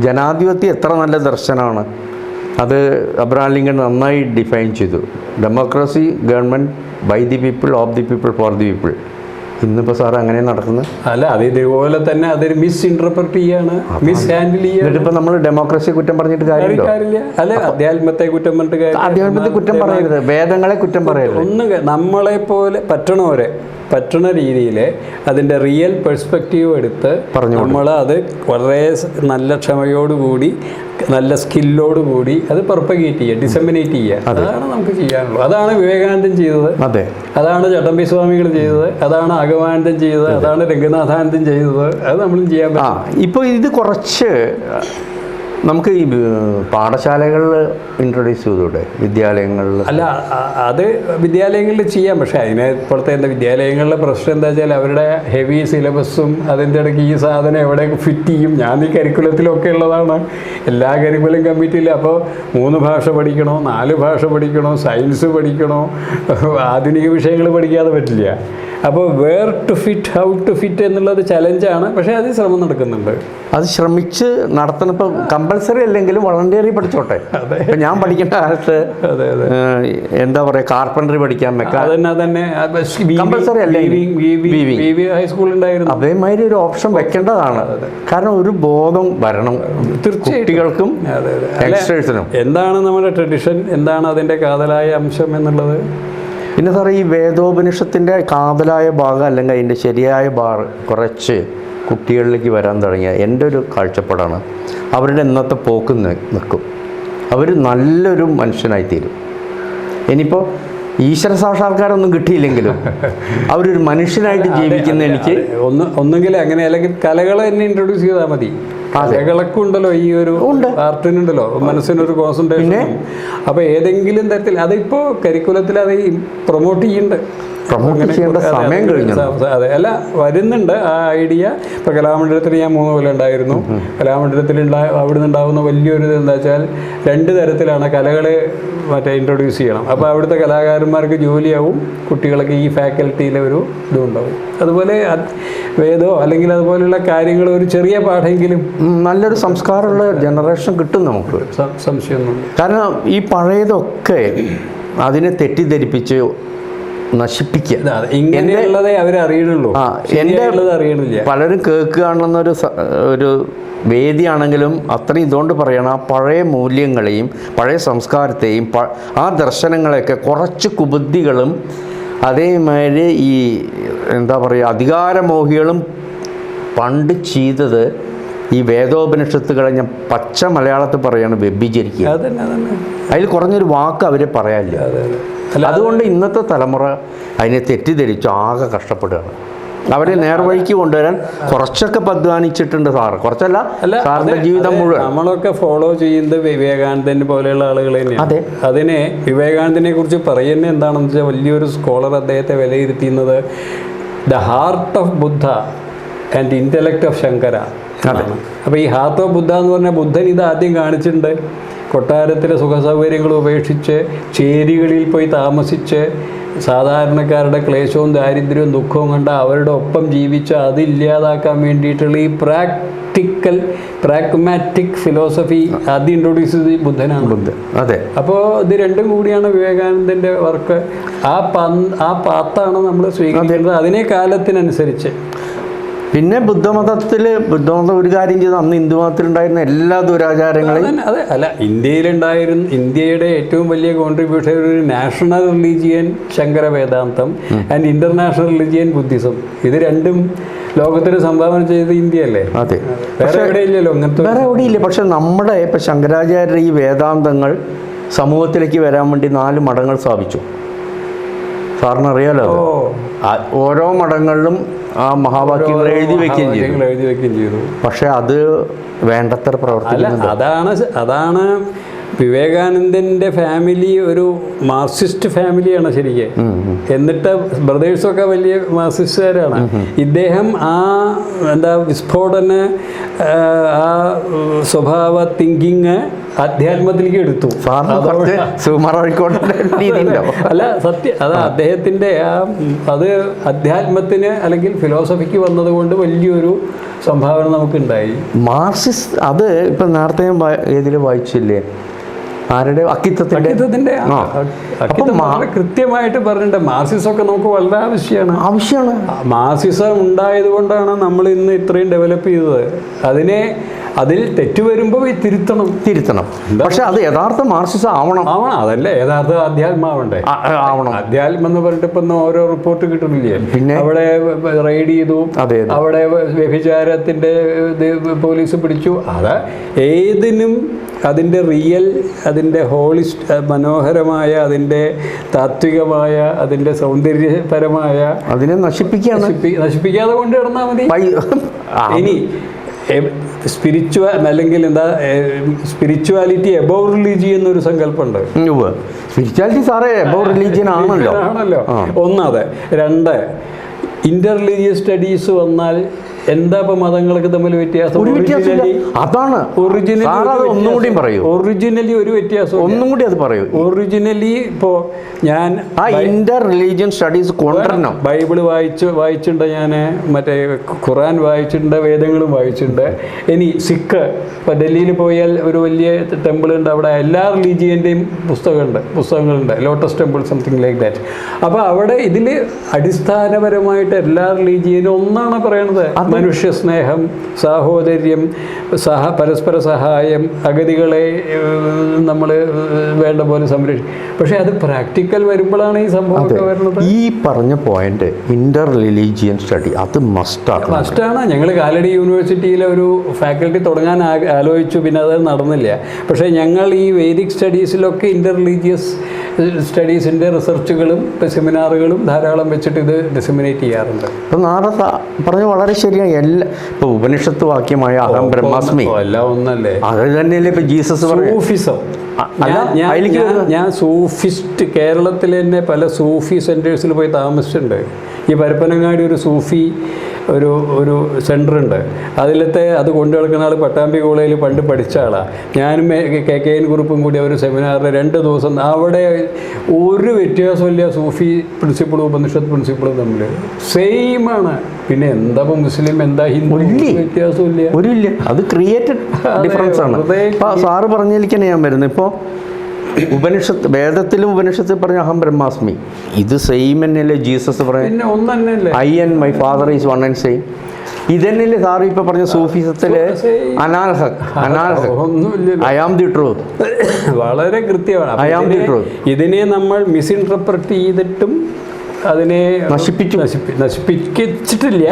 ജനാധിപത്യം എത്ര നല്ല ദർശനമാണ്. അത് അബ്രഹാം ലിങ്കൺ നന്നായി ഡിഫൈൻ ചെയ്തു. Democracy, government by the people, of the people, for the people. ഇന്നിപ്പോൾ സാർ അങ്ങനെ നടക്കുന്നത് അല്ല. അത് ഇതുപോലെ തന്നെ അതൊരു മിസ് ഇന്റർപ്രറ്റ് ചെയ്യാണ്, മിസ് ഹാൻഡിൽ ചെയ്യാണ്. ഇപ്പം നമ്മൾ ഡെമോക്രസി കുറ്റം പറഞ്ഞിട്ട് കാര്യമില്ല. അല്ല, അധ്യാത്മത്തെ കുറ്റം പറഞ്ഞിട്ട് കാര്യം, അധ്യാത്മത്തെ കുറ്റം പറയരുത്, വേദങ്ങളെ കുറ്റം പറയരുത്. ഒന്ന് നമ്മളെ പോലെ പറ്റണ രീതിയിൽ അതിൻ്റെ റിയൽ പെർസ്പെക്റ്റീവ് എടുത്ത് നമ്മൾ അത് വളരെ നല്ല ക്ഷമയോടുകൂടി, നല്ല സ്കില്ലോടുകൂടി അത് പെർപ്പഗേറ്റ് ചെയ്യുക, ഡിസെമിനേറ്റ് ചെയ്യുക. അതാണ് നമുക്ക് ചെയ്യാനുള്ളൂ. അതാണ് വിവേകാനന്ദൻ ചെയ്തത്, അതാണ് ചട്ടമ്പി സ്വാമികൾ ചെയ്തത്, അതാണ് അഗവാനന്ദൻ ചെയ്തത്, അതാണ് രംഗനാഥാനന്ദൻ ചെയ്തത്. അത് നമ്മളും ചെയ്യാൻ പറ്റും. ഇപ്പോൾ ഇത് കുറച്ച് നമുക്ക് ഈ പാഠശാലകളിൽ ഇൻട്രൊഡ്യൂസ് ചെയ്തൂടെ, വിദ്യാലയങ്ങളിൽ? അല്ല, അത് വിദ്യാലയങ്ങളിൽ ചെയ്യാം. പക്ഷേ അതിനെ ഇപ്പോഴത്തെ വിദ്യാലയങ്ങളിലെ പ്രശ്നം എന്താ വെച്ചാൽ അവരുടെ ഹെവി സിലബസും അതിൻ്റെ ഇടയ്ക്ക് ഈ സാധനം എവിടെ ഫിറ്റ് ചെയ്യും. ഞാൻ ഈ കരിക്കുലത്തിലൊക്കെ ഉള്ളതാണ്, എല്ലാ കരിക്കുലം കമ്മിറ്റിയിലും. അപ്പോൾ 3 ഭാഷ പഠിക്കണോ, 4 ഭാഷ പഠിക്കണോ, സയൻസ് പഠിക്കണോ, ആധുനിക വിഷയങ്ങൾ പഠിക്കാതെ പറ്റില്ല. അപ്പോൾ where to fit, how to fit എന്നുള്ളത് ചലഞ്ചാണ്. പക്ഷേ അത് ശ്രമം നടക്കുന്നുണ്ട്. അത് ശ്രമിച്ച് നടത്തണം. ഇപ്പോൾ കമ്പൽസറി അല്ലെങ്കിലും വളണ്ടിയറി പഠിച്ചോട്ടെ. ഇപ്പം ഞാൻ പഠിക്കേണ്ട കാലത്ത് എന്താ പറയുക, കാർപ്പൻട്രി പഠിക്കാൻ കമ്പൽസറി അല്ലെങ്കിൽ ഹൈസ്കൂളുണ്ടായിരുന്നു. അതേമാതിരി ഒരു ഓപ്ഷൻ വെക്കേണ്ടതാണ്. കാരണം ഒരു ബോധം വരണം കുട്ടികൾക്കും യങ്സ്റ്റേഴ്സിനും. എന്താണ് നമ്മുടെ ട്രഡിഷൻ, എന്താണ് അതിൻ്റെ കാതലായ അംശം എന്നുള്ളത്. പിന്നെ സാറേ, ഈ വേദോപനിഷത്തിൻ്റെ കാതലായ ഭാഗം അല്ലെങ്കിൽ അതിൻ്റെ ശരിയായ ഭാഗം കുറച്ച് കുട്ടികളിലേക്ക് വരാൻ തുടങ്ങിയ എൻ്റെ ഒരു കാഴ്ചപ്പാടാണ്. അവരുടെ ഇന്നത്തെ പോക്ക് നിൽക്കും. അവർ നല്ലൊരു മനുഷ്യനായിത്തീരും. ഇനിയിപ്പോൾ ഈശ്വര സാക്ഷാത്കാരമൊന്നും കിട്ടിയില്ലെങ്കിലും അവരൊരു മനുഷ്യനായിട്ട് ജീവിക്കുന്ന എനിക്ക് ഒന്നുകിൽ അങ്ങനെ, അല്ലെങ്കിൽ കലകളെ തന്നെ ഇൻട്രൊഡ്യൂസ് ചെയ്താൽ മതി. കലകളൊക്കെ ഉണ്ടല്ലോ, ഈ ഒരു ആർട്ടിനുണ്ടല്ലോ, മനസ്സിനൊരു കോൺസെൻട്രേഷൻ. അപ്പോൾ ഏതെങ്കിലും തരത്തിൽ അതിപ്പോൾ കരിക്കുലത്തിൽ അത് പ്രൊമോട്ട് ചെയ്യുന്നുണ്ട്. സമയം കഴിഞ്ഞു. അതെ, അല്ല, വരുന്നുണ്ട് ആ ഐഡിയ. ഇപ്പോൾ കലാമണ്ഡലത്തിൽ ഞാൻ 3 കൊല്ലം ഉണ്ടായിരുന്നു. കലാമണ്ഡലത്തിൽ അവിടുന്ന് ഉണ്ടാകുന്ന വലിയൊരു എന്താ വെച്ചാൽ 2 തരത്തിലാണ് കലകളെ ഇൻട്രൊഡ്യൂസ് ചെയ്യണം. അപ്പോൾ അവിടുത്തെ കലാകാരന്മാർക്ക് ജോലിയാവും, കുട്ടികൾക്ക് ഈ ഫാക്കൽറ്റിയിലെ ഒരു ഇതുണ്ടാവും. അതുപോലെ വേദോ അല്ലെങ്കിൽ അതുപോലെയുള്ള കാര്യങ്ങൾ ഒരു ചെറിയ പാഠമെങ്കിലും നല്ലൊരു സംസ്കാരമുള്ള ജനറേഷൻ കിട്ടും നമുക്ക്, സംശയമൊന്നുമില്ല. കാരണം ഈ പഴയതൊക്കെ അതിനെ തെറ്റിദ്ധരിപ്പിച്ച് നശിപ്പിക്കുക. ഇങ്ങനെയുള്ളതേ അവരറിയണുള്ളൂ, അറിയണില്ല. പലരും കേൾക്കുകയാണെന്നൊരു ഒരു വേദിയാണെങ്കിലും അത്രയും ഇതുകൊണ്ട് പറയണം, ആ പഴയ മൂല്യങ്ങളെയും പഴയ സംസ്കാരത്തെയും ആ ദർശനങ്ങളെയൊക്കെ കുറച്ച് കുബുദ്ധികളും അതേമാതിരി ഈ എന്താ പറയുക അധികാരമോഹികളും പണ്ട് ചെയ്തത് ഈ വേദോപനിഷത്തുകളെ ഞാൻ പച്ച മലയാളത്തിൽ പറയാണ് വ്യഭിചരിക്കുക. അതിൽ കുറഞ്ഞൊരു വാക്ക് അവരെ പറയാനില്ല. അതുകൊണ്ട് ഇന്നത്തെ തലമുറ അതിനെ തെറ്റിദ്ധരിച്ച് ആകെ കഷ്ടപ്പെടുകയാണ്. അവരെ നേർവഴിക്ക് കൊണ്ടുവരാൻ കുറച്ചൊക്കെ അധ്വാനിച്ചിട്ടുണ്ട് സാറ്, കുറച്ചല്ല, സാറിൻ്റെ ജീവിതം മുഴുവൻ. നമ്മളൊക്കെ ഫോളോ ചെയ്യുന്നത് വിവേകാനന്ദനെ പോലെയുള്ള ആളുകൾ തന്നെയാണ്. അതെ, അതിനെ വിവേകാനന്ദനെ കുറിച്ച് പറയുന്നത് എന്താണെന്ന് വെച്ചാൽ വലിയൊരു സ്കോളർ അദ്ദേഹത്തെ വിലയിരുത്തുന്നത് the heart of Buddha and intellect of Shankara. അപ്പോൾ ഈ ഹാർട്ട് ഓഫ് ബുദ്ധ എന്ന് പറഞ്ഞാൽ ബുദ്ധൻ ഇത് ആദ്യം കാണിച്ചിട്ടുണ്ട്. കൊട്ടാരത്തിലെ സുഖസൗകര്യങ്ങൾ ഉപേക്ഷിച്ച് ചേരികളിൽ പോയി താമസിച്ച് സാധാരണക്കാരുടെ ക്ലേശവും ദാരിദ്ര്യവും ദുഃഖവും കണ്ട് അവരുടെ ഒപ്പം ജീവിച്ച് അതില്ലാതാക്കാൻ വേണ്ടിയിട്ടുള്ള ഈ പ്രാഗ്മാറ്റിക് ഫിലോസഫി ആദ്യം ഇൻട്രൊഡ്യൂസ് ചെയ്ത് ബുദ്ധനാണ്. അതെ. അപ്പോൾ ഇത് രണ്ടും കൂടിയാണ് വിവേകാനന്ദൻ്റെ വർക്ക്. ആ പാത്താണ് നമ്മൾ സ്വീകരിക്കുന്നത്, അതിനെ കാലത്തിനനുസരിച്ച്. പിന്നെ ബുദ്ധമതം ഒരു കാര്യം ചെയ്ത് അന്ന് ഹിന്ദുമതത്തിലുണ്ടായിരുന്ന എല്ലാ ദുരാചാരങ്ങളെയും അതെ അല്ല, ഇന്ത്യയുടെ ഏറ്റവും വലിയ കോൺട്രിബ്യൂഷൻ ഒരു നാഷണൽ റിലീജിയൻ ശങ്കര വേദാന്തം ആൻഡ് ഇന്റർനാഷണൽ റിലീജിയൻ ബുദ്ധിസം, ഇത് രണ്ടും ലോകത്തിന് സംഭാവന ചെയ്തത് ഇന്ത്യയല്ലേ? അതെ, വേറെ എവിടെയില്ലല്ലോ അങ്ങനത്തെ. വേറെ എവിടെയില്ല. പക്ഷെ നമ്മുടെ ഇപ്പം ശങ്കരാചാര്യർ ഈ വേദാന്തങ്ങൾ സമൂഹത്തിലേക്ക് വരാൻ വേണ്ടി 4 മഠങ്ങൾ സ്ഥാപിച്ചു. സാറിന് അറിയാലോ, ഓരോ മഠങ്ങളിലും ആ മഹാവാക്യങ്ങൾ എഴുതി വെക്കുകയും ചെയ്തു. പക്ഷെ അത് വേണ്ടത്ര പ്രവർത്തിക്കുന്നില്ല. അതാണ് വിവേകാനന്ദൻ്റെ ഫാമിലി ഒരു മാർക്സിസ്റ്റ് ഫാമിലിയാണ് ശരിക്കും. എന്നിട്ട് ബ്രദേഴ്സൊക്കെ വലിയ മാർക്സിസ്റ്റുകാരാണ്. ഇദ്ദേഹം ആ വിസ്ഫോടന ആ സ്വഭാവ തിങ്കിങ് അധ്യാത്മത്തിലേക്ക് എടുത്തു. അല്ല സത്യം, അത് അദ്ദേഹത്തിൻ്റെ അത് അധ്യാത്മത്തിന് അല്ലെങ്കിൽ ഫിലോസഫിക്ക് വന്നത് കൊണ്ട് വലിയൊരു സംഭാവന നമുക്കുണ്ടായി. മാർക്സിസ്റ്റ് അത് ഇപ്പം നേരത്തെ ഏതിൽ വായിച്ചില്ലേ, ആരുടെ അക്കിത്തത്തിൻ്റെ കൃത്യമായിട്ട് പറഞ്ഞിട്ടുണ്ട്. മാർക്സിസമൊക്കെ നമുക്ക് വളരെ ആവശ്യമാണ്. മാർക്സിസം ഉണ്ടായത് കൊണ്ടാണ് നമ്മൾ ഇന്ന് ഇത്രയും ഡെവലപ്പ് ചെയ്തത്. അതിൽ തെറ്റ് വരുമ്പോൾ തിരുത്തണം. പക്ഷെ അത് യഥാർത്ഥ മാർക്സിസം ആവണം. അതല്ലേ യഥാർത്ഥ അധ്യാത്മാവണ്ടേ? അധ്യാത്മം എന്ന് പറഞ്ഞിട്ട് ഇപ്പം ഓരോ റിപ്പോർട്ട് കിട്ടുന്നില്ലേ? പിന്നെ അവിടെ റെയ്ഡ് ചെയ്തു, അവിടെ വ്യഭിചാരത്തിൻ്റെ പോലീസ് പിടിച്ചു. അത് ഏതിനും അതിൻ്റെ അതിൻ്റെ മനോഹരമായ, അതിൻ്റെ താത്വികമായ, അതിൻ്റെ സൗന്ദര്യപരമായ അതിനെ നശിപ്പിക്കാതെ കൊണ്ട് കിടന്നാൽ മതി. ഇനി അല്ലെങ്കിൽ സ്പിരിച്വാലിറ്റി എബോവ് റിലീജിയൻ എന്നൊരു സങ്കല്പമുണ്ട്. സ്പിരിച്വാലിറ്റി സാറേ എബോവ് റിലീജിയൻ ആണല്ലോ. ഒന്നത്. 2, ഇന്റർ റിലീജിയസ് സ്റ്റഡീസ് വന്നാൽ എന്താ ഇപ്പൊ മതങ്ങൾക്ക് തമ്മിൽ വ്യത്യാസം? അതാണ് ഒറിജിനലി ഒരു വ്യത്യാസം. ഒന്നും കൂടി അത് പറയൂ. ഒറിജിനലി ഇപ്പോ ഞാൻ ഇന്റർ റിലീജിയൻ സ്റ്റഡീസ് കൊണ്ടുവരണം. ബൈബിള് വായിച്ചിട്ടുണ്ട്, ഞാൻ മറ്റേ ഖുറാൻ വായിച്ചിട്ടുണ്ട്, വേദങ്ങളും വായിച്ചിട്ടുണ്ട്. ഇനി സിഖ് ഇപ്പൊ ഡൽഹിയിൽ പോയാൽ ഒരു വലിയ ടെമ്പിൾ ഉണ്ട്, അവിടെ എല്ലാ റിലീജിയന്റെയും പുസ്തകങ്ങളുണ്ട്, lotus temple something like that. അപ്പൊ അവിടെ ഇതിൽ അടിസ്ഥാനപരമായിട്ട് എല്ലാ റിലീജിയനും ഒന്നാണ് പറയണത്. മനുഷ്യ സ്നേഹം, സാഹോദര്യം, പരസ്പര സഹായം, അഗതികളെ നമ്മൾ വേണ്ട പോലെ സംരക്ഷിക്കും. പക്ഷെ അത് പ്രാക്ടിക്കൽ വരുമ്പോഴാണ് ഈ സംഭവമൊക്കെ വരുന്നത്. ഈ പറഞ്ഞ പോയിന്റ് ഇന്റർ റിലീജിയൻ സ്റ്റഡി അത് മസ്റ്റാണ്. ഞങ്ങൾ കാലടി യൂണിവേഴ്സിറ്റിയിലെ ഒരു ഫാക്കൽറ്റി തുടങ്ങാൻ ആലോചിച്ചു, പിന്നെ അത് നടന്നില്ല. പക്ഷേ ഞങ്ങൾ ഈ വേദിക് സ്റ്റഡീസിലൊക്കെ ഇന്റർ റിലീജിയസ് സ്റ്റഡീസിൻ്റെ റിസർച്ചുകളും സെമിനാറുകളും ധാരാളം വെച്ചിട്ട് ഇത് ഡിസമിനേറ്റ് ചെയ്യാറുണ്ട്. ഇപ്പം നാരദ പറഞ്ഞ വളരെ ശരിയാണ്. ഇപ്പൊ ഉപനിഷത്ത് വാക്യമായ അഹം ബ്രഹ്മാസ്മി എല്ലാം ഒന്നല്ലേ? അത് തന്നെയല്ലേ ഇപ്പൊ ജീസസ് സൂഫിസം. ഞാൻ സൂഫിസ്റ്റ്, കേരളത്തിൽ തന്നെ പല സൂഫി സെൻറ്റേഴ്സിൽ പോയി താമസിച്ചിട്ടുണ്ട്. ഈ പരപ്പനങ്ങാടി ഒരു സൂഫി ഒരു സെൻ്ററുണ്ട്. അത് കൊണ്ടു നടക്കുന്ന ആൾ പട്ടാമ്പി കോളേജിൽ പണ്ട് പഠിച്ച ആളാണ്. ഞാനും KKN ഗ്രൂപ്പും കൂടി ഒരു സെമിനാറിൽ 2 ദിവസം. അവിടെ ഒരു വ്യത്യാസമില്ല, സൂഫി പ്രിൻസിപ്പിളും ഉപനിഷത്ത് പ്രിൻസിപ്പിളും തമ്മിൽ സെയിമാണ്. പിന്നെ എന്താ മുസ്ലിം എന്താ ഹിന്ദു വ്യത്യാസമില്ല. അത് ക്രിയേറ്റഡ് ഡിഫറൻസ് ആണ്. സാറ് പറഞ്ഞിരിക്കണേ ഞാൻ വരുന്നത്. ഇപ്പോൾ വേദത്തിലും ഉപനിഷത്തിൽ പറഞ്ഞ അഹം ബ്രഹ്മാസ്മി, ഇത് സെയിം തന്നെയല്ലേ ജീസസ് പറഞ്ഞ I and my father is one and same. ഇതന്നെയല്ലേ സാറ് ഇപ്പൊ പറഞ്ഞ സൂഫിസത്തില് ഐ ആം ദി ട്രൂത്ത്. വളരെ കൃത്യമാണ്. I am the truth. ഇതിനെ നമ്മൾ മിസ്ഇൻറ്റർപ്രറ്റ് ചെയ്തിട്ടും അതിനെ നശിപ്പിച്ചിട്ടില്ല.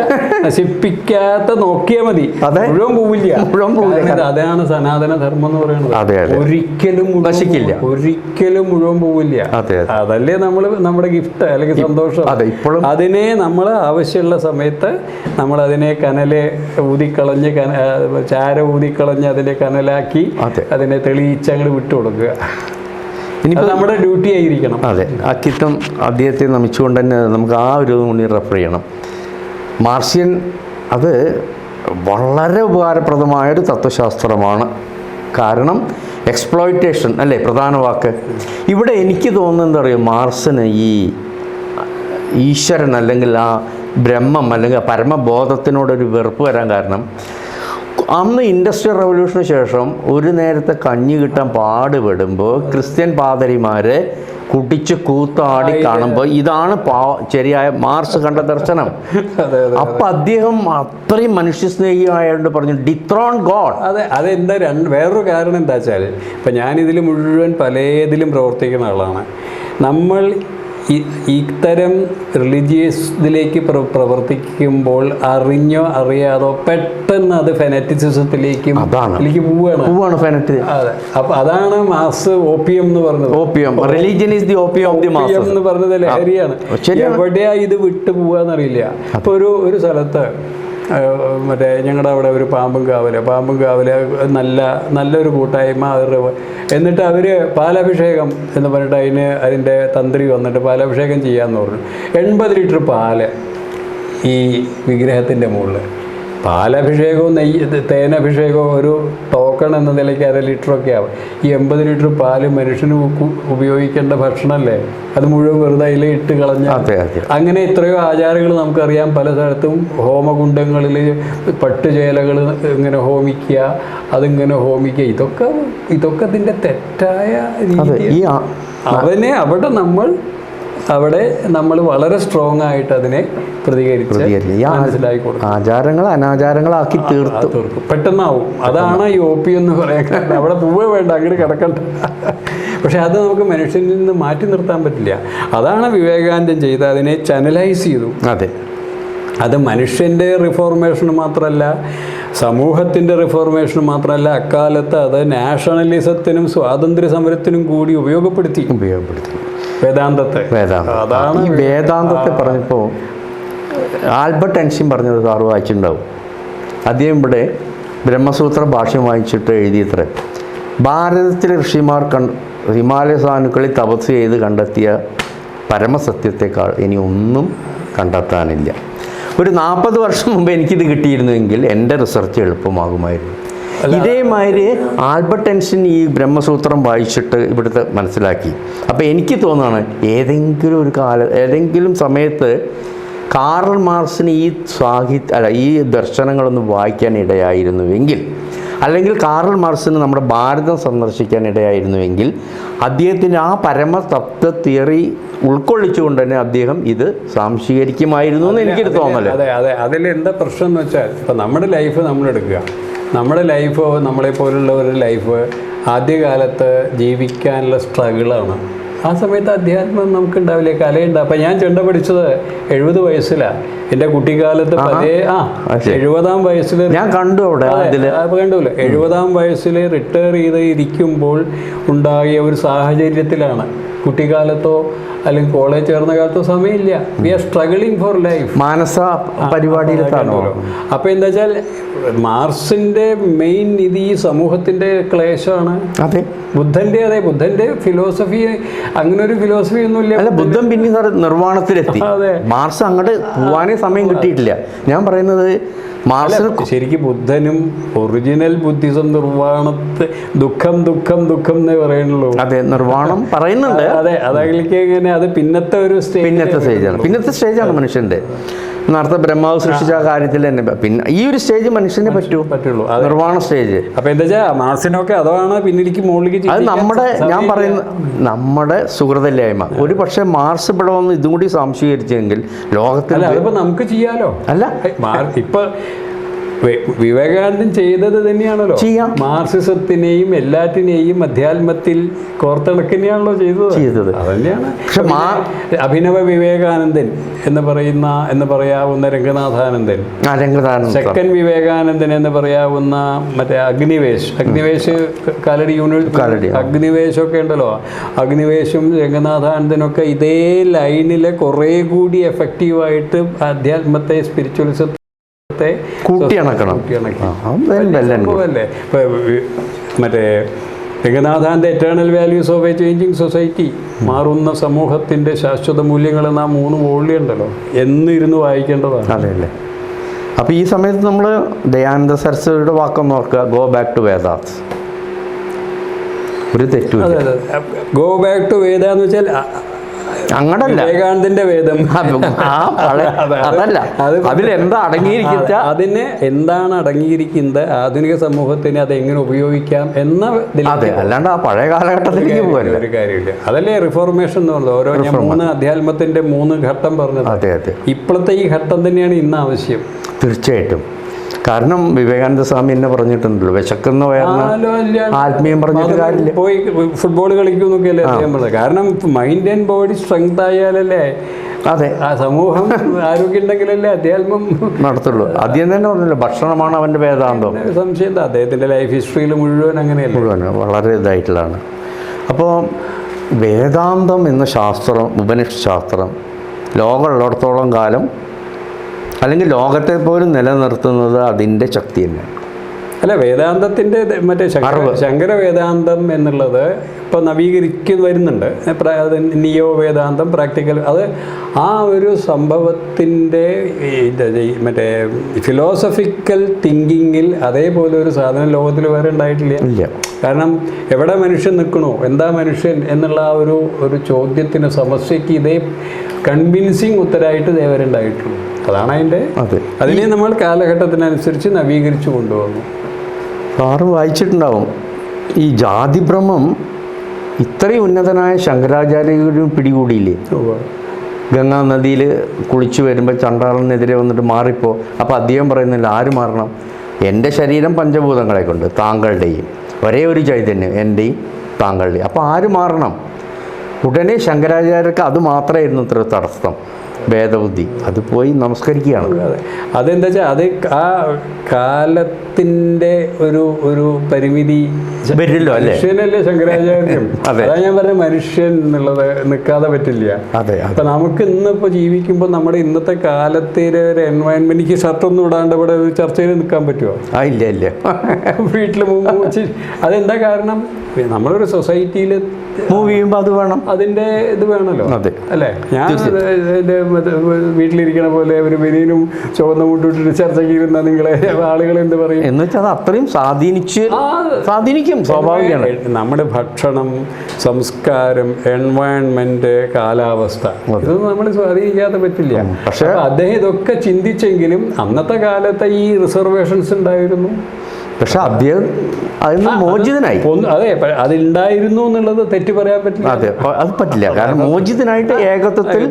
നശിപ്പിക്കാത്ത നോക്കിയാൽ മതി, മുഴുവൻ പോവില്ല. അതാണ് സനാതന ധർമ്മം എന്ന് പറയുന്നത്. ഒരിക്കലും നശിക്കില്ല, ഒരിക്കലും മുഴുവൻ പോവില്ല. അതല്ലേ നമ്മുടെ ഗിഫ്റ്റ് അല്ലെങ്കിൽ സന്തോഷം. അതിനെ നമ്മൾ ആവശ്യമുള്ള സമയത്ത് നമ്മൾ അതിനെ കനലെ ഊതിക്കളഞ്ഞ് ചാര ഊതിക്കളഞ്ഞ് അതിനെ കനലാക്കി അതിനെ തെളിയിച്ച് അങ്ങോട്ട് വിട്ടുകൊടുക്കുക. ഇനിയിപ്പോൾ നമ്മുടെ ഡ്യൂട്ടി ആയിരിക്കണം. അതെ, അക്കിത്തം അദ്ദേഹത്തെ നമിച്ചുകൊണ്ട് തന്നെ നമുക്ക് ആ ഒരു കൂടി റെഫർ ചെയ്യണം. മാർഷ്യൻ അത് വളരെ ഉപകാരപ്രദമായൊരു തത്വശാസ്ത്രമാണ്. കാരണം എക്സ്പ്ലോയിറ്റേഷൻ അല്ലേ പ്രധാന വാക്ക്. ഇവിടെ എനിക്ക് തോന്നുന്നത് എന്താ പറയുക, മാർസിന് ഈ ഈശ്വരൻ അല്ലെങ്കിൽ ആ ബ്രഹ്മം അല്ലെങ്കിൽ പരമബോധത്തിനോടൊരു വെറുപ്പ് വരാൻ കാരണം അന്ന് ഇൻഡസ്ട്രിയൽ റവല്യൂഷന് ശേഷം ഒരു നേരത്തെ കഞ്ഞി കിട്ടാൻ പാടുപെടുമ്പോൾ ക്രിസ്ത്യൻ പാതിരിമാരെ കുടിച്ച് കൂത്താടി കാണുമ്പോൾ ഇതാണ് ശരിയായ മാർക്സ് കണ്ട ദർശനം. അപ്പം അദ്ദേഹം അത്രയും മനുഷ്യസ്നേഹിയായതുകൊണ്ട് പറഞ്ഞു ഡിത്രോൺ ഗോഡ്. അതെന്താ വേറൊരു കാരണം എന്താ വെച്ചാൽ, ഇപ്പം ഞാനിതിൽ മുഴുവൻ പലതിലും പ്രവർത്തിക്കുന്ന ആളാണ്. നമ്മൾ ഇത്തരം റിലീജിയസ് ഇതിലേക്ക് പ്രവർത്തിക്കുമ്പോൾ അറിഞ്ഞോ അറിയാതോ പെട്ടെന്ന് അത് ഫെനറ്റിസിസത്തിലേക്ക് പോവുകയാണ്. അതെ, അപ്പൊ അതാണ് മാസ് ഓപ്പിയം എന്ന് പറഞ്ഞത്. Opium religion is the opium of the mass എന്ന് പറഞ്ഞത് ലഹരിയാണ്. എവിടെയാ ഇത് വിട്ടു പോവാന്നറിയില്ല. അപ്പൊ ഒരു സ്ഥലത്ത് മറ്റേ ഞങ്ങളുടെ അവിടെ ഒരു പാമ്പും കാവല് നല്ലൊരു കൂട്ടായ്മ. എന്നിട്ട് അവർ പാലഭിഷേകം എന്ന് പറഞ്ഞിട്ട് അതിൻ്റെ തന്ത്രി വന്നിട്ട് പാലഭിഷേകം ചെയ്യാമെന്ന് പറഞ്ഞു. 80 ലിറ്റർ പാല് ഈ വിഗ്രഹത്തിൻ്റെ മുകളിൽ. പാലഭിഷേകവും തേനഭിഷേകവും ഒരു ടോക്കൺ എന്ന നിലയ്ക്ക് 1/2 ലിറ്ററൊക്കെ ആവും. ഈ 80 ലിറ്റർ പാല് മനുഷ്യന് ഉപയോഗിക്കേണ്ട ഭക്ഷണമല്ലേ, അത് മുഴുവൻ വെറുതെ അതിൽ ഇട്ട് കളഞ്ഞ. അങ്ങനെ എത്രയോ ആചാരങ്ങൾ നമുക്കറിയാം. പല സ്ഥലത്തും ഹോമകുണ്ടങ്ങളിൽ പട്ടുചേലകൾ ഇങ്ങനെ ഹോമിക്കുക, അതിങ്ങനെ ഹോമിക്കുക. ഇതൊക്കെ ഇതിൻ്റെ തെറ്റായ രീതി. അവിടെ നമ്മൾ വളരെ സ്ട്രോങ് ആയിട്ട് അതിനെ പ്രതികരിച്ച് മനസ്സിലാക്കി കൊടുക്കും. ആചാരങ്ങൾ അനാചാരങ്ങളാക്കി തീർക്കും, പെട്ടെന്നാവും. അതാണ് ഈ OP എന്ന് പറയാൻ. അവിടെ പോവേ വേണ്ട, അങ്ങനെ കിടക്കണ്ട. പക്ഷെ അത് നമുക്ക് മനുഷ്യനിൽ നിന്ന് മാറ്റി നിർത്താൻ പറ്റില്ല. അതാണ് വിവേകാനന്ദൻ ചെയ്ത് അതിനെ ചാനലൈസ് ചെയ്തു. അതെ, അത് മനുഷ്യൻ്റെ റിഫോർമേഷൻ മാത്രമല്ല, സമൂഹത്തിൻ്റെ റിഫോർമേഷൻ മാത്രമല്ല, അക്കാലത്ത് അത് നാഷണലിസത്തിനും സ്വാതന്ത്ര്യ സമരത്തിനും കൂടി ഉപയോഗപ്പെടുത്തി വേദാന്തത്തെ. അതാണ് ഈ വേദാന്തത്തെ പറഞ്ഞപ്പോൾ ആൽബർട്ട് ഐൻസ്റ്റീൻ പറഞ്ഞത് സാറ് വായിച്ചിട്ടുണ്ടാവും. അദ്ദേഹം ഇവിടെ ബ്രഹ്മസൂത്ര ഭാഷ്യം വായിച്ചിട്ട് എഴുതിയത്ര, ഭാരതത്തിലെ ഋഷിമാർ ഹിമാലയ സാനുക്കളിൽ തപസ് ചെയ്ത് കണ്ടെത്തിയ പരമസത്യത്തെക്കാൾ ഇനി ഒന്നും കണ്ടെത്താനില്ല. ഒരു 40 വർഷം മുമ്പ് എനിക്കിത് കിട്ടിയിരുന്നുവെങ്കിൽ എൻ്റെ റിസർച്ച് എളുപ്പമാകുമായിരുന്നു. ഇതേമാതിരി ആൽബർട്ട് ഐൻസ്റ്റീൻ ഈ ബ്രഹ്മസൂത്രം വായിച്ചിട്ട് ഇവിടുത്തെ മനസ്സിലാക്കി. അപ്പോൾ എനിക്ക് തോന്നുകയാണ് ഏതെങ്കിലും സമയത്ത് കാറൽ മാർക്സിന് ഈ ദർശനങ്ങളൊന്നും വായിക്കാൻ ഇടയായിരുന്നുവെങ്കിൽ, അല്ലെങ്കിൽ കാറൽ മാർക്സിന് നമ്മുടെ ഭാരതം സന്ദർശിക്കാൻ ഇടയായിരുന്നുവെങ്കിൽ, അദ്ദേഹത്തിൻ്റെ ആ പരമതത്വ തിയറി ഉൾക്കൊള്ളിച്ചുകൊണ്ട് തന്നെ അദ്ദേഹം ഇത് സംശീകരിക്കുമായിരുന്നു എന്ന് എനിക്കൊരു തോന്നല്. അതെ, അതിലെന്താ പ്രശ്നം എന്ന് വെച്ചാൽ, ഇപ്പം നമ്മുടെ ലൈഫ് നമ്മളെടുക്കുക. നമ്മുടെ ലൈഫ്, നമ്മളെപ്പോലുള്ളവരുടെ ലൈഫ് ആദ്യകാലത്ത് ജീവിക്കാനുള്ള സ്ട്രഗിളാണ്. ആ സമയത്ത് അധ്യാത്മം നമുക്കുണ്ടാവില്ലേ, കലയുണ്ടാവും. അപ്പം ഞാൻ ചെണ്ട പഠിച്ചത് 70 വയസ്സിലാണ്. എൻ്റെ കുട്ടിക്കാലത്ത് 70-ാം വയസ്സിൽ ഞാൻ കണ്ടു. കണ്ടുല്ലേ, 70-ാം വയസ്സിൽ റിട്ടയർ ചെയ്ത് ഇരിക്കുമ്പോൾ ഉണ്ടാകിയ ഒരു സാഹചര്യത്തിലാണ്. കുട്ടിക്കാലത്തോ അല്ലെങ്കിൽ കോളേജ് ചേർന്ന കാലത്തോ സമയമില്ല. We are struggling for life. മാനസ പരിപാടിയിലെത്താണോ? അപ്പോൾ എന്താ വെച്ചാൽ മാർക്സിൻ്റെ മെയിൻ ഇത് ഈ സമൂഹത്തിൻ്റെ ക്ലേശമാണ്. അതെ, ബുദ്ധൻ്റെ ഫിലോസഫി അങ്ങനെ ഒരു ഫിലോസഫി ഒന്നുമില്ല. അല്ല, ബുദ്ധൻ പിന്നെ നിർവ്വാണത്തിലെത്തി. മാർക്സ് അങ്ങോട്ട് പോവാനേ സമയം കിട്ടിയിട്ടില്ല. ഞാൻ പറയുന്നത് ശരിക്കും ബുദ്ധനും ഒറിജിനൽ ബുദ്ധിസം നിർവ്വാണത്തെ ദുഃഖം എന്നേ പറയുന്നുള്ളൂ. അതെ, നിർവ്വാണം പറയുന്നുണ്ട്. അതെ, അതിലേക്ക് ഇങ്ങനെ അത് പിന്നത്തെ സ്റ്റേജാണ് മനുഷ്യന്റെ. നേരത്തെ ബ്രഹ്മാവ് സൃഷ്ടിച്ച കാര്യത്തിൽ തന്നെ പിന്നെ ഈ ഒരു സ്റ്റേജ് മനുഷ്യനെ പറ്റുള്ളൂ, നിർവ്വാണ സ്റ്റേജ്. അപ്പൊ എന്താ വെച്ചാൽ മാർക്സിനൊക്കെ അതാണ് പിന്നിലേക്ക് മുകളിലേക്ക്. അത് ഞാൻ പറയുന്ന നമ്മുടെ സുഹൃതല്ലായ്മ. ഒരു പക്ഷേ മാർക്സ് ഇവിടെ വന്ന് ഇതും കൂടി സംശീകരിച്ചെങ്കിൽ ലോകത്തിൽ അതിപ്പോ നമുക്ക് ചെയ്യാലോ. അല്ല, ഇപ്പൊ വിവേകാനന്ദൻ ചെയ്തത് തന്നെയാണല്ലോ. മാർക്സിസത്തിനെയും എല്ലാറ്റിനെയും അധ്യാത്മത്തിൽ കോർത്തിണക്കിനെയാണല്ലോ ചെയ്തത്. അതന്നെയാണ്. പക്ഷെ അഭിനവ വിവേകാനന്ദൻ എന്ന് പറയാവുന്ന രംഗനാഥാനന്ദൻ, സെക്കൻഡ് വിവേകാനന്ദൻ എന്ന് പറയാവുന്ന മറ്റേ അഗ്നിവേശ് കാലടി യൂണിവേഴ്സിറ്റി അഗ്നിവേശൊക്കെ ഉണ്ടല്ലോ. അഗ്നിവേശും രംഗനാഥാനന്ദനൊക്കെ ഇതേ ലൈനിലെ കുറേ കൂടി എഫക്റ്റീവായിട്ട് അധ്യാത്മത്തെ സ്പിരിച്വലിസത്തെ മറ്റേ രംഗനാഥാന്റെ eternal values of a changing society, മാറുന്ന സമൂഹത്തിന്റെ ശാശ്വത മൂല്യങ്ങൾ എന്ന 3 വോള്യം ഉണ്ടല്ലോ, എന്നിരുന്ന് വായിക്കേണ്ടതാണ്. അതെയല്ലേ. അപ്പോൾ ഈ സമയത്ത് നമ്മൾ ദയാനന്ദ സരസ്വതിയുടെ വാക്കൊന്ന് ഓർക്കുക, ഗോ ബാക്ക് ടു വേദാസ്. ഒരു തെറ്റും. ഗോ ബാക്ക് ടു വേദ എന്ന് വെച്ചാൽ അങ്ങനല്ല, വിവേകാനന്ദന്റെ വേദം. അതല്ല, അതിലെന്താ അടങ്ങിയിരിക്കുക, അതിന് എന്താണ് അടങ്ങിയിരിക്കുന്നത്, ആധുനിക സമൂഹത്തിന് അത് എങ്ങനെ ഉപയോഗിക്കാം എന്ന അല്ലാണ്ട് ആ പഴയ കാലഘട്ടത്തിലേക്ക് പോകാൻ ഒരു കാര്യമില്ല. അതല്ലേ റിഫോർമേഷൻ എന്ന് പറഞ്ഞത്. ഓരോ 3 അധ്യാത്മത്തിന്റെ 3 ഘട്ടം പറഞ്ഞത്. അതെ അതെ, ഇപ്പോഴത്തെ ഈ ഘട്ടം തന്നെയാണ് ഇന്ന് ആവശ്യം. തീർച്ചയായിട്ടും. കാരണം വിവേകാനന്ദ സ്വാമി എന്നെ പറഞ്ഞിട്ടുണ്ടല്ലോ, വിശക്കുന്ന വയറിന് ആത്മീയം പറഞ്ഞിട്ട് കാര്യമില്ല. പോയി ഫുട്ബോൾ കളിക്കുന്നൊക്കെയല്ലേ അദ്ദേഹം പറഞ്ഞത്. കാരണം മൈൻഡ് ആൻഡ് ബോഡി സ്ട്രെങ്ത് ആയാലല്ലേ അതെ ആ സമൂഹം ആരോഗ്യം ഉണ്ടെങ്കിലല്ലേ അധ്യാത്മം നടത്തുള്ളൂ. ആദ്യം തന്നെ പറഞ്ഞല്ലോ, ഭക്ഷണമാണ് അവൻ്റെ വേദാന്തം. സംശയം എന്താ, അദ്ദേഹത്തിൻ്റെ ലൈഫ് ഹിസ്റ്ററിയിൽ മുഴുവൻ അങ്ങനെയല്ല, മുഴുവൻ വളരെ ഇതായിട്ടുള്ളതാണ്. അപ്പോൾ വേദാന്തം എന്ന ശാസ്ത്രം, ഉപനിഷത്ത് ശാസ്ത്രം ലോകമുള്ളിടത്തോളം കാലം, അല്ലെങ്കിൽ ലോകത്തെ പോലും നിലനിർത്തുന്നത് അതിൻ്റെ ശക്തി തന്നെയാണ്. അല്ല, വേദാന്തത്തിൻ്റെ മറ്റേ ശങ്കര വേദാന്തം എന്നുള്ളത് ഇപ്പോൾ നവീകരിക്കുന്ന വരുന്നുണ്ട്. നിയോ വേദാന്തം, പ്രാക്ടിക്കൽ, അത് ആ ഒരു സംഭവത്തിൻ്റെ മറ്റേ ഫിലോസഫിക്കൽ തിങ്കിങ്ങിൽ അതേപോലെ ഒരു സാധനം ലോകത്തിൽ വേറെ ഉണ്ടായിട്ടില്ല. കാരണം എവിടെ മനുഷ്യൻ നിൽക്കണോ, എന്താ മനുഷ്യൻ എന്നുള്ള ആ ഒരു ചോദ്യത്തിന്, സമസ്യയ്ക്ക് ഇതേ കൺവിൻസിങ് ഉത്തരമായിട്ട് ദേവരുണ്ടായിട്ടുള്ളൂ. അതാണ് അതിനെ നമ്മൾ കാലഘട്ടത്തിനനുസരിച്ച് നവീകരിച്ചു കൊണ്ടുവന്നു. സാറ് വായിച്ചിട്ടുണ്ടാവും, ഈ ജാതിഭ്രമം ഇത്രയും ഉന്നതനായ ശങ്കരാചാര്യരും പിടികൂടിയില്ലേ? ഗംഗാ നദിയിൽ കുളിച്ചു വരുമ്പോൾ ചണ്ടാളനെതിരെ വന്നിട്ട് മാറിപ്പോ. അപ്പോൾ അദ്ദേഹം പറയുന്നില്ല, ആര് മാറണം? എൻ്റെ ശരീരം പഞ്ചഭൂതങ്ങളെ കൊണ്ട്, താങ്കളുടെയും ഒരേ ഒരു ചൈതന്യം, എൻ്റെയും താങ്കളുടെയും. അപ്പോൾ ആര് മാറണം? ഉടനെ ശങ്കരാചാര്യർക്ക് അത് മാത്രമായിരുന്നു ഇത്ര തടസ്സം, ഭേദബുദ്ധി. അത് പോയി നമസ്കരിക്കുകയാണ്. അതെന്താ വെച്ചാൽ അത് ആ കാലത്തിൻ്റെ ഒരു പരിമിതി വരില്ലോ അല്ലേ? മനുഷ്യനല്ലേ ശങ്കരാചാര്യം. അതാ ഞാൻ പറഞ്ഞ മനുഷ്യൻ എന്നുള്ളത് നിൽക്കാതെ പറ്റില്ല. അപ്പം നമുക്ക് ഇന്നിപ്പോൾ ജീവിക്കുമ്പോൾ നമ്മുടെ ഇന്നത്തെ കാലത്തെ ഒരു എൻവയൺമെൻറ്റ്, ഷർട്ടൊന്നും ഇടാണ്ട് ഇവിടെ ഒരു ചർച്ചയിൽ നിൽക്കാൻ പറ്റുമോ? ഇല്ല ഇല്ല. വീട്ടിൽ അതെന്താ കാരണം? നമ്മളൊരു സൊസൈറ്റിയിൽ മൂവ് ചെയ്യുമ്പോൾ അത് വേണം, അതിൻ്റെ ഇത് വേണമല്ലോ അല്ലേ? ഞാൻ വീട്ടിലിരിക്കണ പോലെ ഒരു ബനിയനും ചുവന്ന മുട്ടിട്ട് ചർച്ചയ്ക്ക് ഇരുന്ന നിങ്ങളെ ആളുകൾ എന്ത് പറയും എന്ന് വെച്ചാൽ അത് അത്രയും സ്വാധീനിക്കും. സ്വാഭാവികമാണ്. നമ്മുടെ ഭക്ഷണം, സംസ്കാരം, എൻവയൺമെന്റ്, കാലാവസ്ഥ, ഇതൊന്നും നമ്മൾ സ്വാധീനിക്കാതെ പറ്റില്ല. പക്ഷെ അദ്ദേഹം ഇതൊക്കെ ചിന്തിച്ചെങ്കിലും അന്നത്തെ കാലത്തെ ഈ റിസർവേഷൻസ് ഉണ്ടായിരുന്നു. പക്ഷെ അദ്ദേഹം അതിന് മോചിതനായി. അതെ, അതുണ്ടായിരുന്നു എന്നുള്ളത് തെറ്റ് പറയാൻ പറ്റില്ല. അതെ, അത് പറ്റില്ല. കാരണം മോചിതനായിട്ട് ഏകത്വത്തിൽ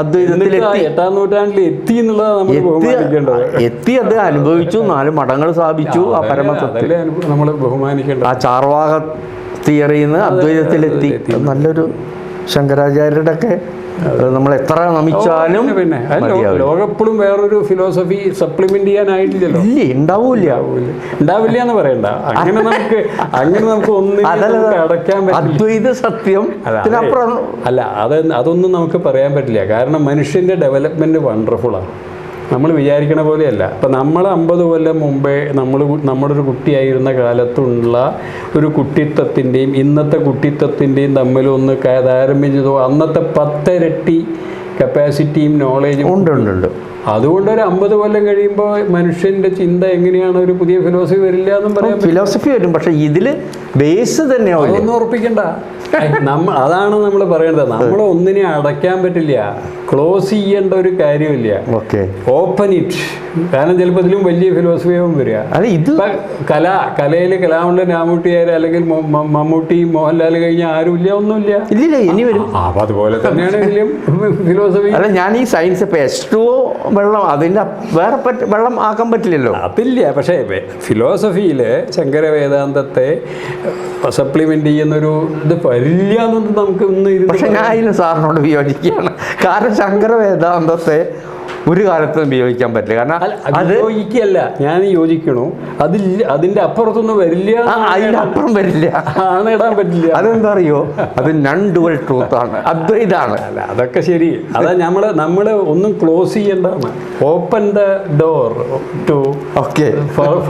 അദ്വൈതത്തിലെത്തി, 8-ാം നൂറ്റാണ്ടിൽ എത്തി എന്നുള്ളത് നമ്മൾ ബഹുമാനിക്കേണ്ടത്. എത്തി, അത് അനുഭവിച്ചു, 4 മഠങ്ങൾ സ്ഥാപിച്ചു. ആ പരമത്വത്തിൽ നമ്മൾ ബഹുമാനിക്കേണ്ടത്. ആ ചാർവാക തിയറിയിൽ നിന്ന് അദ്വൈതത്തിലെത്തി. നല്ലൊരു ശങ്കരാചാര്യരുടെ ഒക്കെ നമ്മൾ എത്ര നമിച്ചാലും പിന്നെ ലോകപ്പോഴും വേറൊരു ഫിലോസഫി സപ്ലിമെന്റ് ചെയ്യാനായിട്ടില്ലല്ലോ. ഇല്ല, ഉണ്ടാവില്ല എന്ന് പറയണ്ട. അങ്ങനെ നമുക്ക് ഒന്നും അടയ്ക്കാൻ പറ്റില്ല. അദ്വൈത സത്യം അല്ല, അതൊന്നും നമുക്ക് പറയാൻ പറ്റില്ല. കാരണം മനുഷ്യന്റെ ഡെവലപ്മെന്റ് വണ്ടർഫുള്ളാണ്. നമ്മൾ വിചാരിക്കണ പോലെയല്ല. ഇപ്പം നമ്മൾ 50 കൊല്ലം മുമ്പേ നമ്മുടെ ഒരു കുട്ടിയായിരുന്ന കാലത്തുള്ള ഒരു കുട്ടിത്തത്തിൻ്റെയും ഇന്നത്തെ കുട്ടിത്തത്തിൻ്റെയും തമ്മിലൊന്ന് താരതമ്യം ചെയ്തോ, അന്നത്തെ 10 ഇരട്ടി കപ്പാസിറ്റിയും നോളേജും ഉണ്ട്. അതുകൊണ്ട് ഒരു 50 കൊല്ലം കഴിയുമ്പോൾ മനുഷ്യന്റെ ചിന്ത എങ്ങനെയാണ്, ഒരു പുതിയ ഫിലോസഫി വരില്ല എന്നും പറയാം. ഫിലോസഫി വരും, പക്ഷെ ഇതില് ബേസ് തന്നെയാവും. അതൊന്നും ഉറപ്പിക്കണ്ട. അതാണ് നമ്മൾ പറയേണ്ടത്. നമ്മൾ ഒന്നിനെ അടയ്ക്കാൻ പറ്റില്ല, ക്ലോസ് ചെയ്യേണ്ട ഒരു കാര്യമില്ല. Open it. കാരണം ചിലപ്പോൾ ഇതിലും വലിയ ഫിലോസഫിയാവും വരിക. കലയിൽ കലാമണ്ഡലൻ രാമൂട്ടിയാർ അല്ലെങ്കിൽ മമ്മൂട്ടി, മോഹൻലാൽ കഴിഞ്ഞാൽ ആരുമില്ല, ഒന്നുമില്ല. ഇനി വരും. അപ്പൊ അതുപോലെ തന്നെയാണ് ഇതിലും ഫിലോസഫി. അല്ല, ഞാൻ ഈ സയൻസ് H2O വെള്ളം അതിൻ്റെ വേറെ വെള്ളം ആക്കാൻ പറ്റില്ലല്ലോ. അതില്ല. പക്ഷേ ഫിലോസഫിയിൽ ശങ്കര വേദാന്തത്തെ സപ്ലിമെന്റ് ചെയ്യുന്നൊരു ഇത് വരില്ല എന്നൊന്നും നമുക്ക് ഇന്ന്. പക്ഷെ ഞാൻ അതിന് സാറിനോട് വിയോജിക്കുകയാണ്. കാരണം ശങ്കര വേദാന്തത്തെ ഒരു കാലത്തും ഉപയോഗിക്കാൻ പറ്റില്ല. കാരണം അത് യോജിക്കല്ല, ഞാൻ യോജിക്കണു. അതിന്റെ അപ്പുറത്തൊന്നും വരില്ല, അതിന്റെ അപ്പുറം വരില്ല, ആണ് ഇടാൻ പറ്റില്ല. അതെന്താ അറിയോ? അത് നൺ ഡുവൽ ട്രൂത്ത് ആണ്, അദ്വൈതാണ്. അല്ല, അതൊക്കെ ശരി. അതാ നമ്മള് ഒന്നും ക്ലോസ് ചെയ്യേണ്ടതാണ്. Open the door to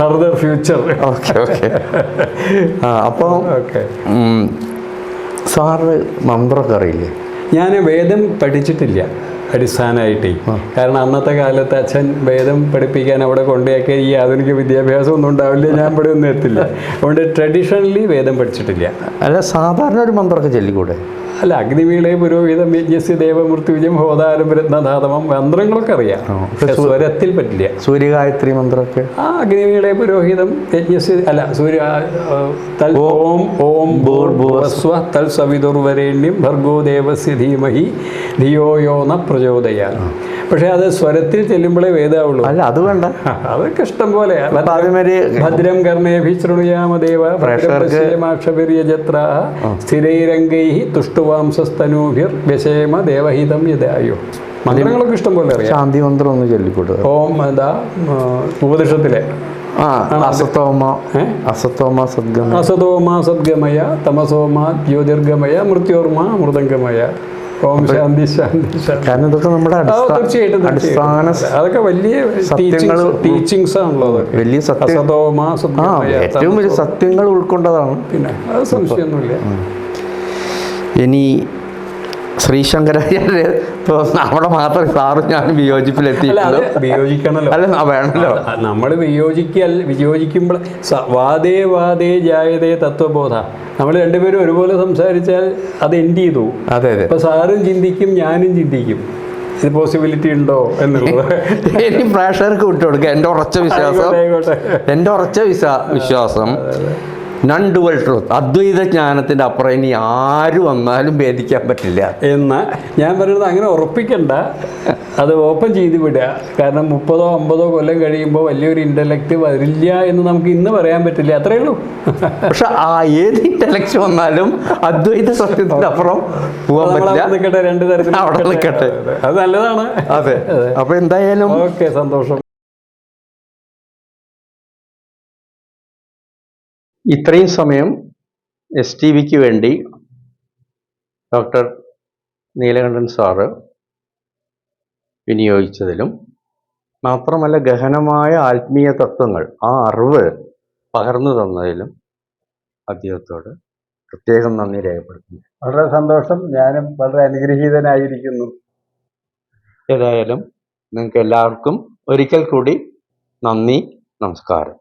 further future. അപ്പോൾ സാറ് മന്ത്രമൊക്കെ അറിയില്ലേ? ഞാൻ വേദം പഠിച്ചിട്ടില്ല അടിസ്ഥാനമായിട്ടേ. കാരണം അന്നത്തെ കാലത്ത് അച്ഛൻ വേദം പഠിപ്പിക്കാൻ അവിടെ കൊണ്ടുപോയാൽ ഈ ആധുനിക വിദ്യാഭ്യാസം ഒന്നും ഉണ്ടാവില്ല, ഞാൻ ഇവിടെ ഒന്നും എത്തില്ല. അതുകൊണ്ട് ട്രഡീഷണലി വേദം പഠിച്ചിട്ടില്ല. അല്ല, സാധാരണ ഒരു മന്ത്രമൊക്കെ ചൊല്ലിക്കൂടെ? അല്ല, അഗ്നിവീളെ പുരോഹിതം യജ്ഞസ്യ ദേവമൃത്യുജം ഹോതാരം രത്നധാതമം മന്ത്രങ്ങളൊക്കെ അറിയാം, പക്ഷെ സ്വരത്തിൽ പറ്റില്ല. സൂര്യഗായത്രി മന്ത്രമൊക്കെ ആ അഗ്നിവീളെ പുരോഹിതം യജ്ഞസ്യ അല്ല സൂര്യ തൽ ഓം ഓം ഭൂർഭുവസ്വ തൽ സവിതുർവരേണ്യം ഭർഗോ ദേവസ്യ ധീമഹി ധിയോ യോ ന പ്രചോദയാ. പക്ഷെ അത് സ്വരത്തിൽ ചെല്ലുമ്പോഴേ വേദാവുള്ളൂ. അല്ല, അത് വേണ്ട, അതൊക്കെ ഇഷ്ടം പോലെ. അതേമാതിരി ഭദ്രം കർണേഭി ശൃണുയാമദേവ ഭദ്രമാക്ഷഭിര്യജത്ര സ്ഥിരൈരംഗൈ തുഷ്ടുവാംസസ്തനൂഭിർ വ്യശേമ ദേവഹിതം യദായോ. മന്ത്രങ്ങളൊക്കെ ഇഷ്ടം പോലെ അറിയാം. ശാന്തി മന്ത്രം ഒന്ന് ചൊല്ലിക്കൂടുക. ഓം എന്താ ഉപനിഷത്തിലെ അസതോമ സദ്ഗമയ തമസോമ ജ്യോതിർഗമയ മൃത്യോർമ അമൃതംഗമയ. ഓം ശാന്തി ശാന്തി ശാന്തി. കാരണം ഇതൊക്കെ നമ്മുടെ തീർച്ചയായിട്ടും അടിസ്ഥാന അതൊക്കെ വലിയ ടീച്ചിങ്സ് ആണല്ലോ. വലിയ ഏറ്റവും വലിയ സത്യങ്ങൾ ഉൾക്കൊണ്ടതാണ്. പിന്നെ അത് സംശയമൊന്നുമില്ല. ഇനി ശ്രീശങ്കരാചാര്യ അവിടെ മാത്രം സാറും ഞാനും വിയോജിപ്പിലെത്തിയിട്ടില്ല. വിയോജിക്കണല്ലോ, അല്ല വേണല്ലോ. നമ്മൾ വിയോജിക്കുമ്പോൾ വാദേ വാദേ ജായതേ തത്വബോധ. നമ്മൾ രണ്ടുപേരും ഒരുപോലെ സംസാരിച്ചാൽ അത് എൻഡ് ചെയ്തു. അതെ അതെ. ഇപ്പൊ സാറും ചിന്തിക്കും, ഞാനും ചിന്തിക്കും, ഇത് പോസിബിലിറ്റി ഉണ്ടോ എന്നുള്ളത്. ഇനി പ്രേക്ഷകർക്ക് വിട്ടുകൊടുക്കുക. എൻ്റെ ഉറച്ച വിശ്വാസം നൺ ഡുവൽ ട്രൂത്ത്, അദ്വൈത ജ്ഞാനത്തിൻ്റെ അപ്പുറം ഇനി ആര് വന്നാലും ഭേദിക്കാൻ പറ്റില്ല എന്ന് ഞാൻ പറയുന്നത്. അങ്ങനെ ഉറപ്പിക്കണ്ട, അത് ഓപ്പൺ ചെയ്ത് വിടുക. കാരണം 30-50 കൊല്ലം കഴിയുമ്പോൾ വലിയൊരു ഇൻ്റലക്റ്റ് വരില്ല എന്ന് നമുക്ക് ഇന്ന് പറയാൻ പറ്റില്ല, അത്രേ ഉള്ളൂ. പക്ഷെ ഏത് ഇൻ്റലക്റ്റ് വന്നാലും അദ്വൈത സത്യത്തിൻ്റെ അപ്പുറം പോകാൻ പറ്റില്ല. നിൽക്കട്ടെ, 2 തരത്തിൽ അവിടെ നിൽക്കട്ടെ, അത് നല്ലതാണ്. അതെ. അപ്പോൾ എന്തായാലും ഓക്കെ, സന്തോഷം. ഇത്രയും സമയം STVക്ക് വേണ്ടി ഡോക്ടർ നീലകണ്ഠൻ സാറ് വിനിയോഗിച്ചതിലും മാത്രമല്ല ഗഹനമായ ആത്മീയ തത്വങ്ങൾ, ആ അറിവ് പകർന്നു തന്നതിലും അദ്ദേഹത്തോട് പ്രത്യേകം നന്ദി രേഖപ്പെടുത്തുന്നു. വളരെ സന്തോഷം. ഞാനും വളരെ അനുഗ്രഹീതനായിരിക്കുന്നു. ഏതായാലും നിങ്ങൾക്ക് എല്ലാവർക്കും ഒരിക്കൽ കൂടി നന്ദി, നമസ്കാരം.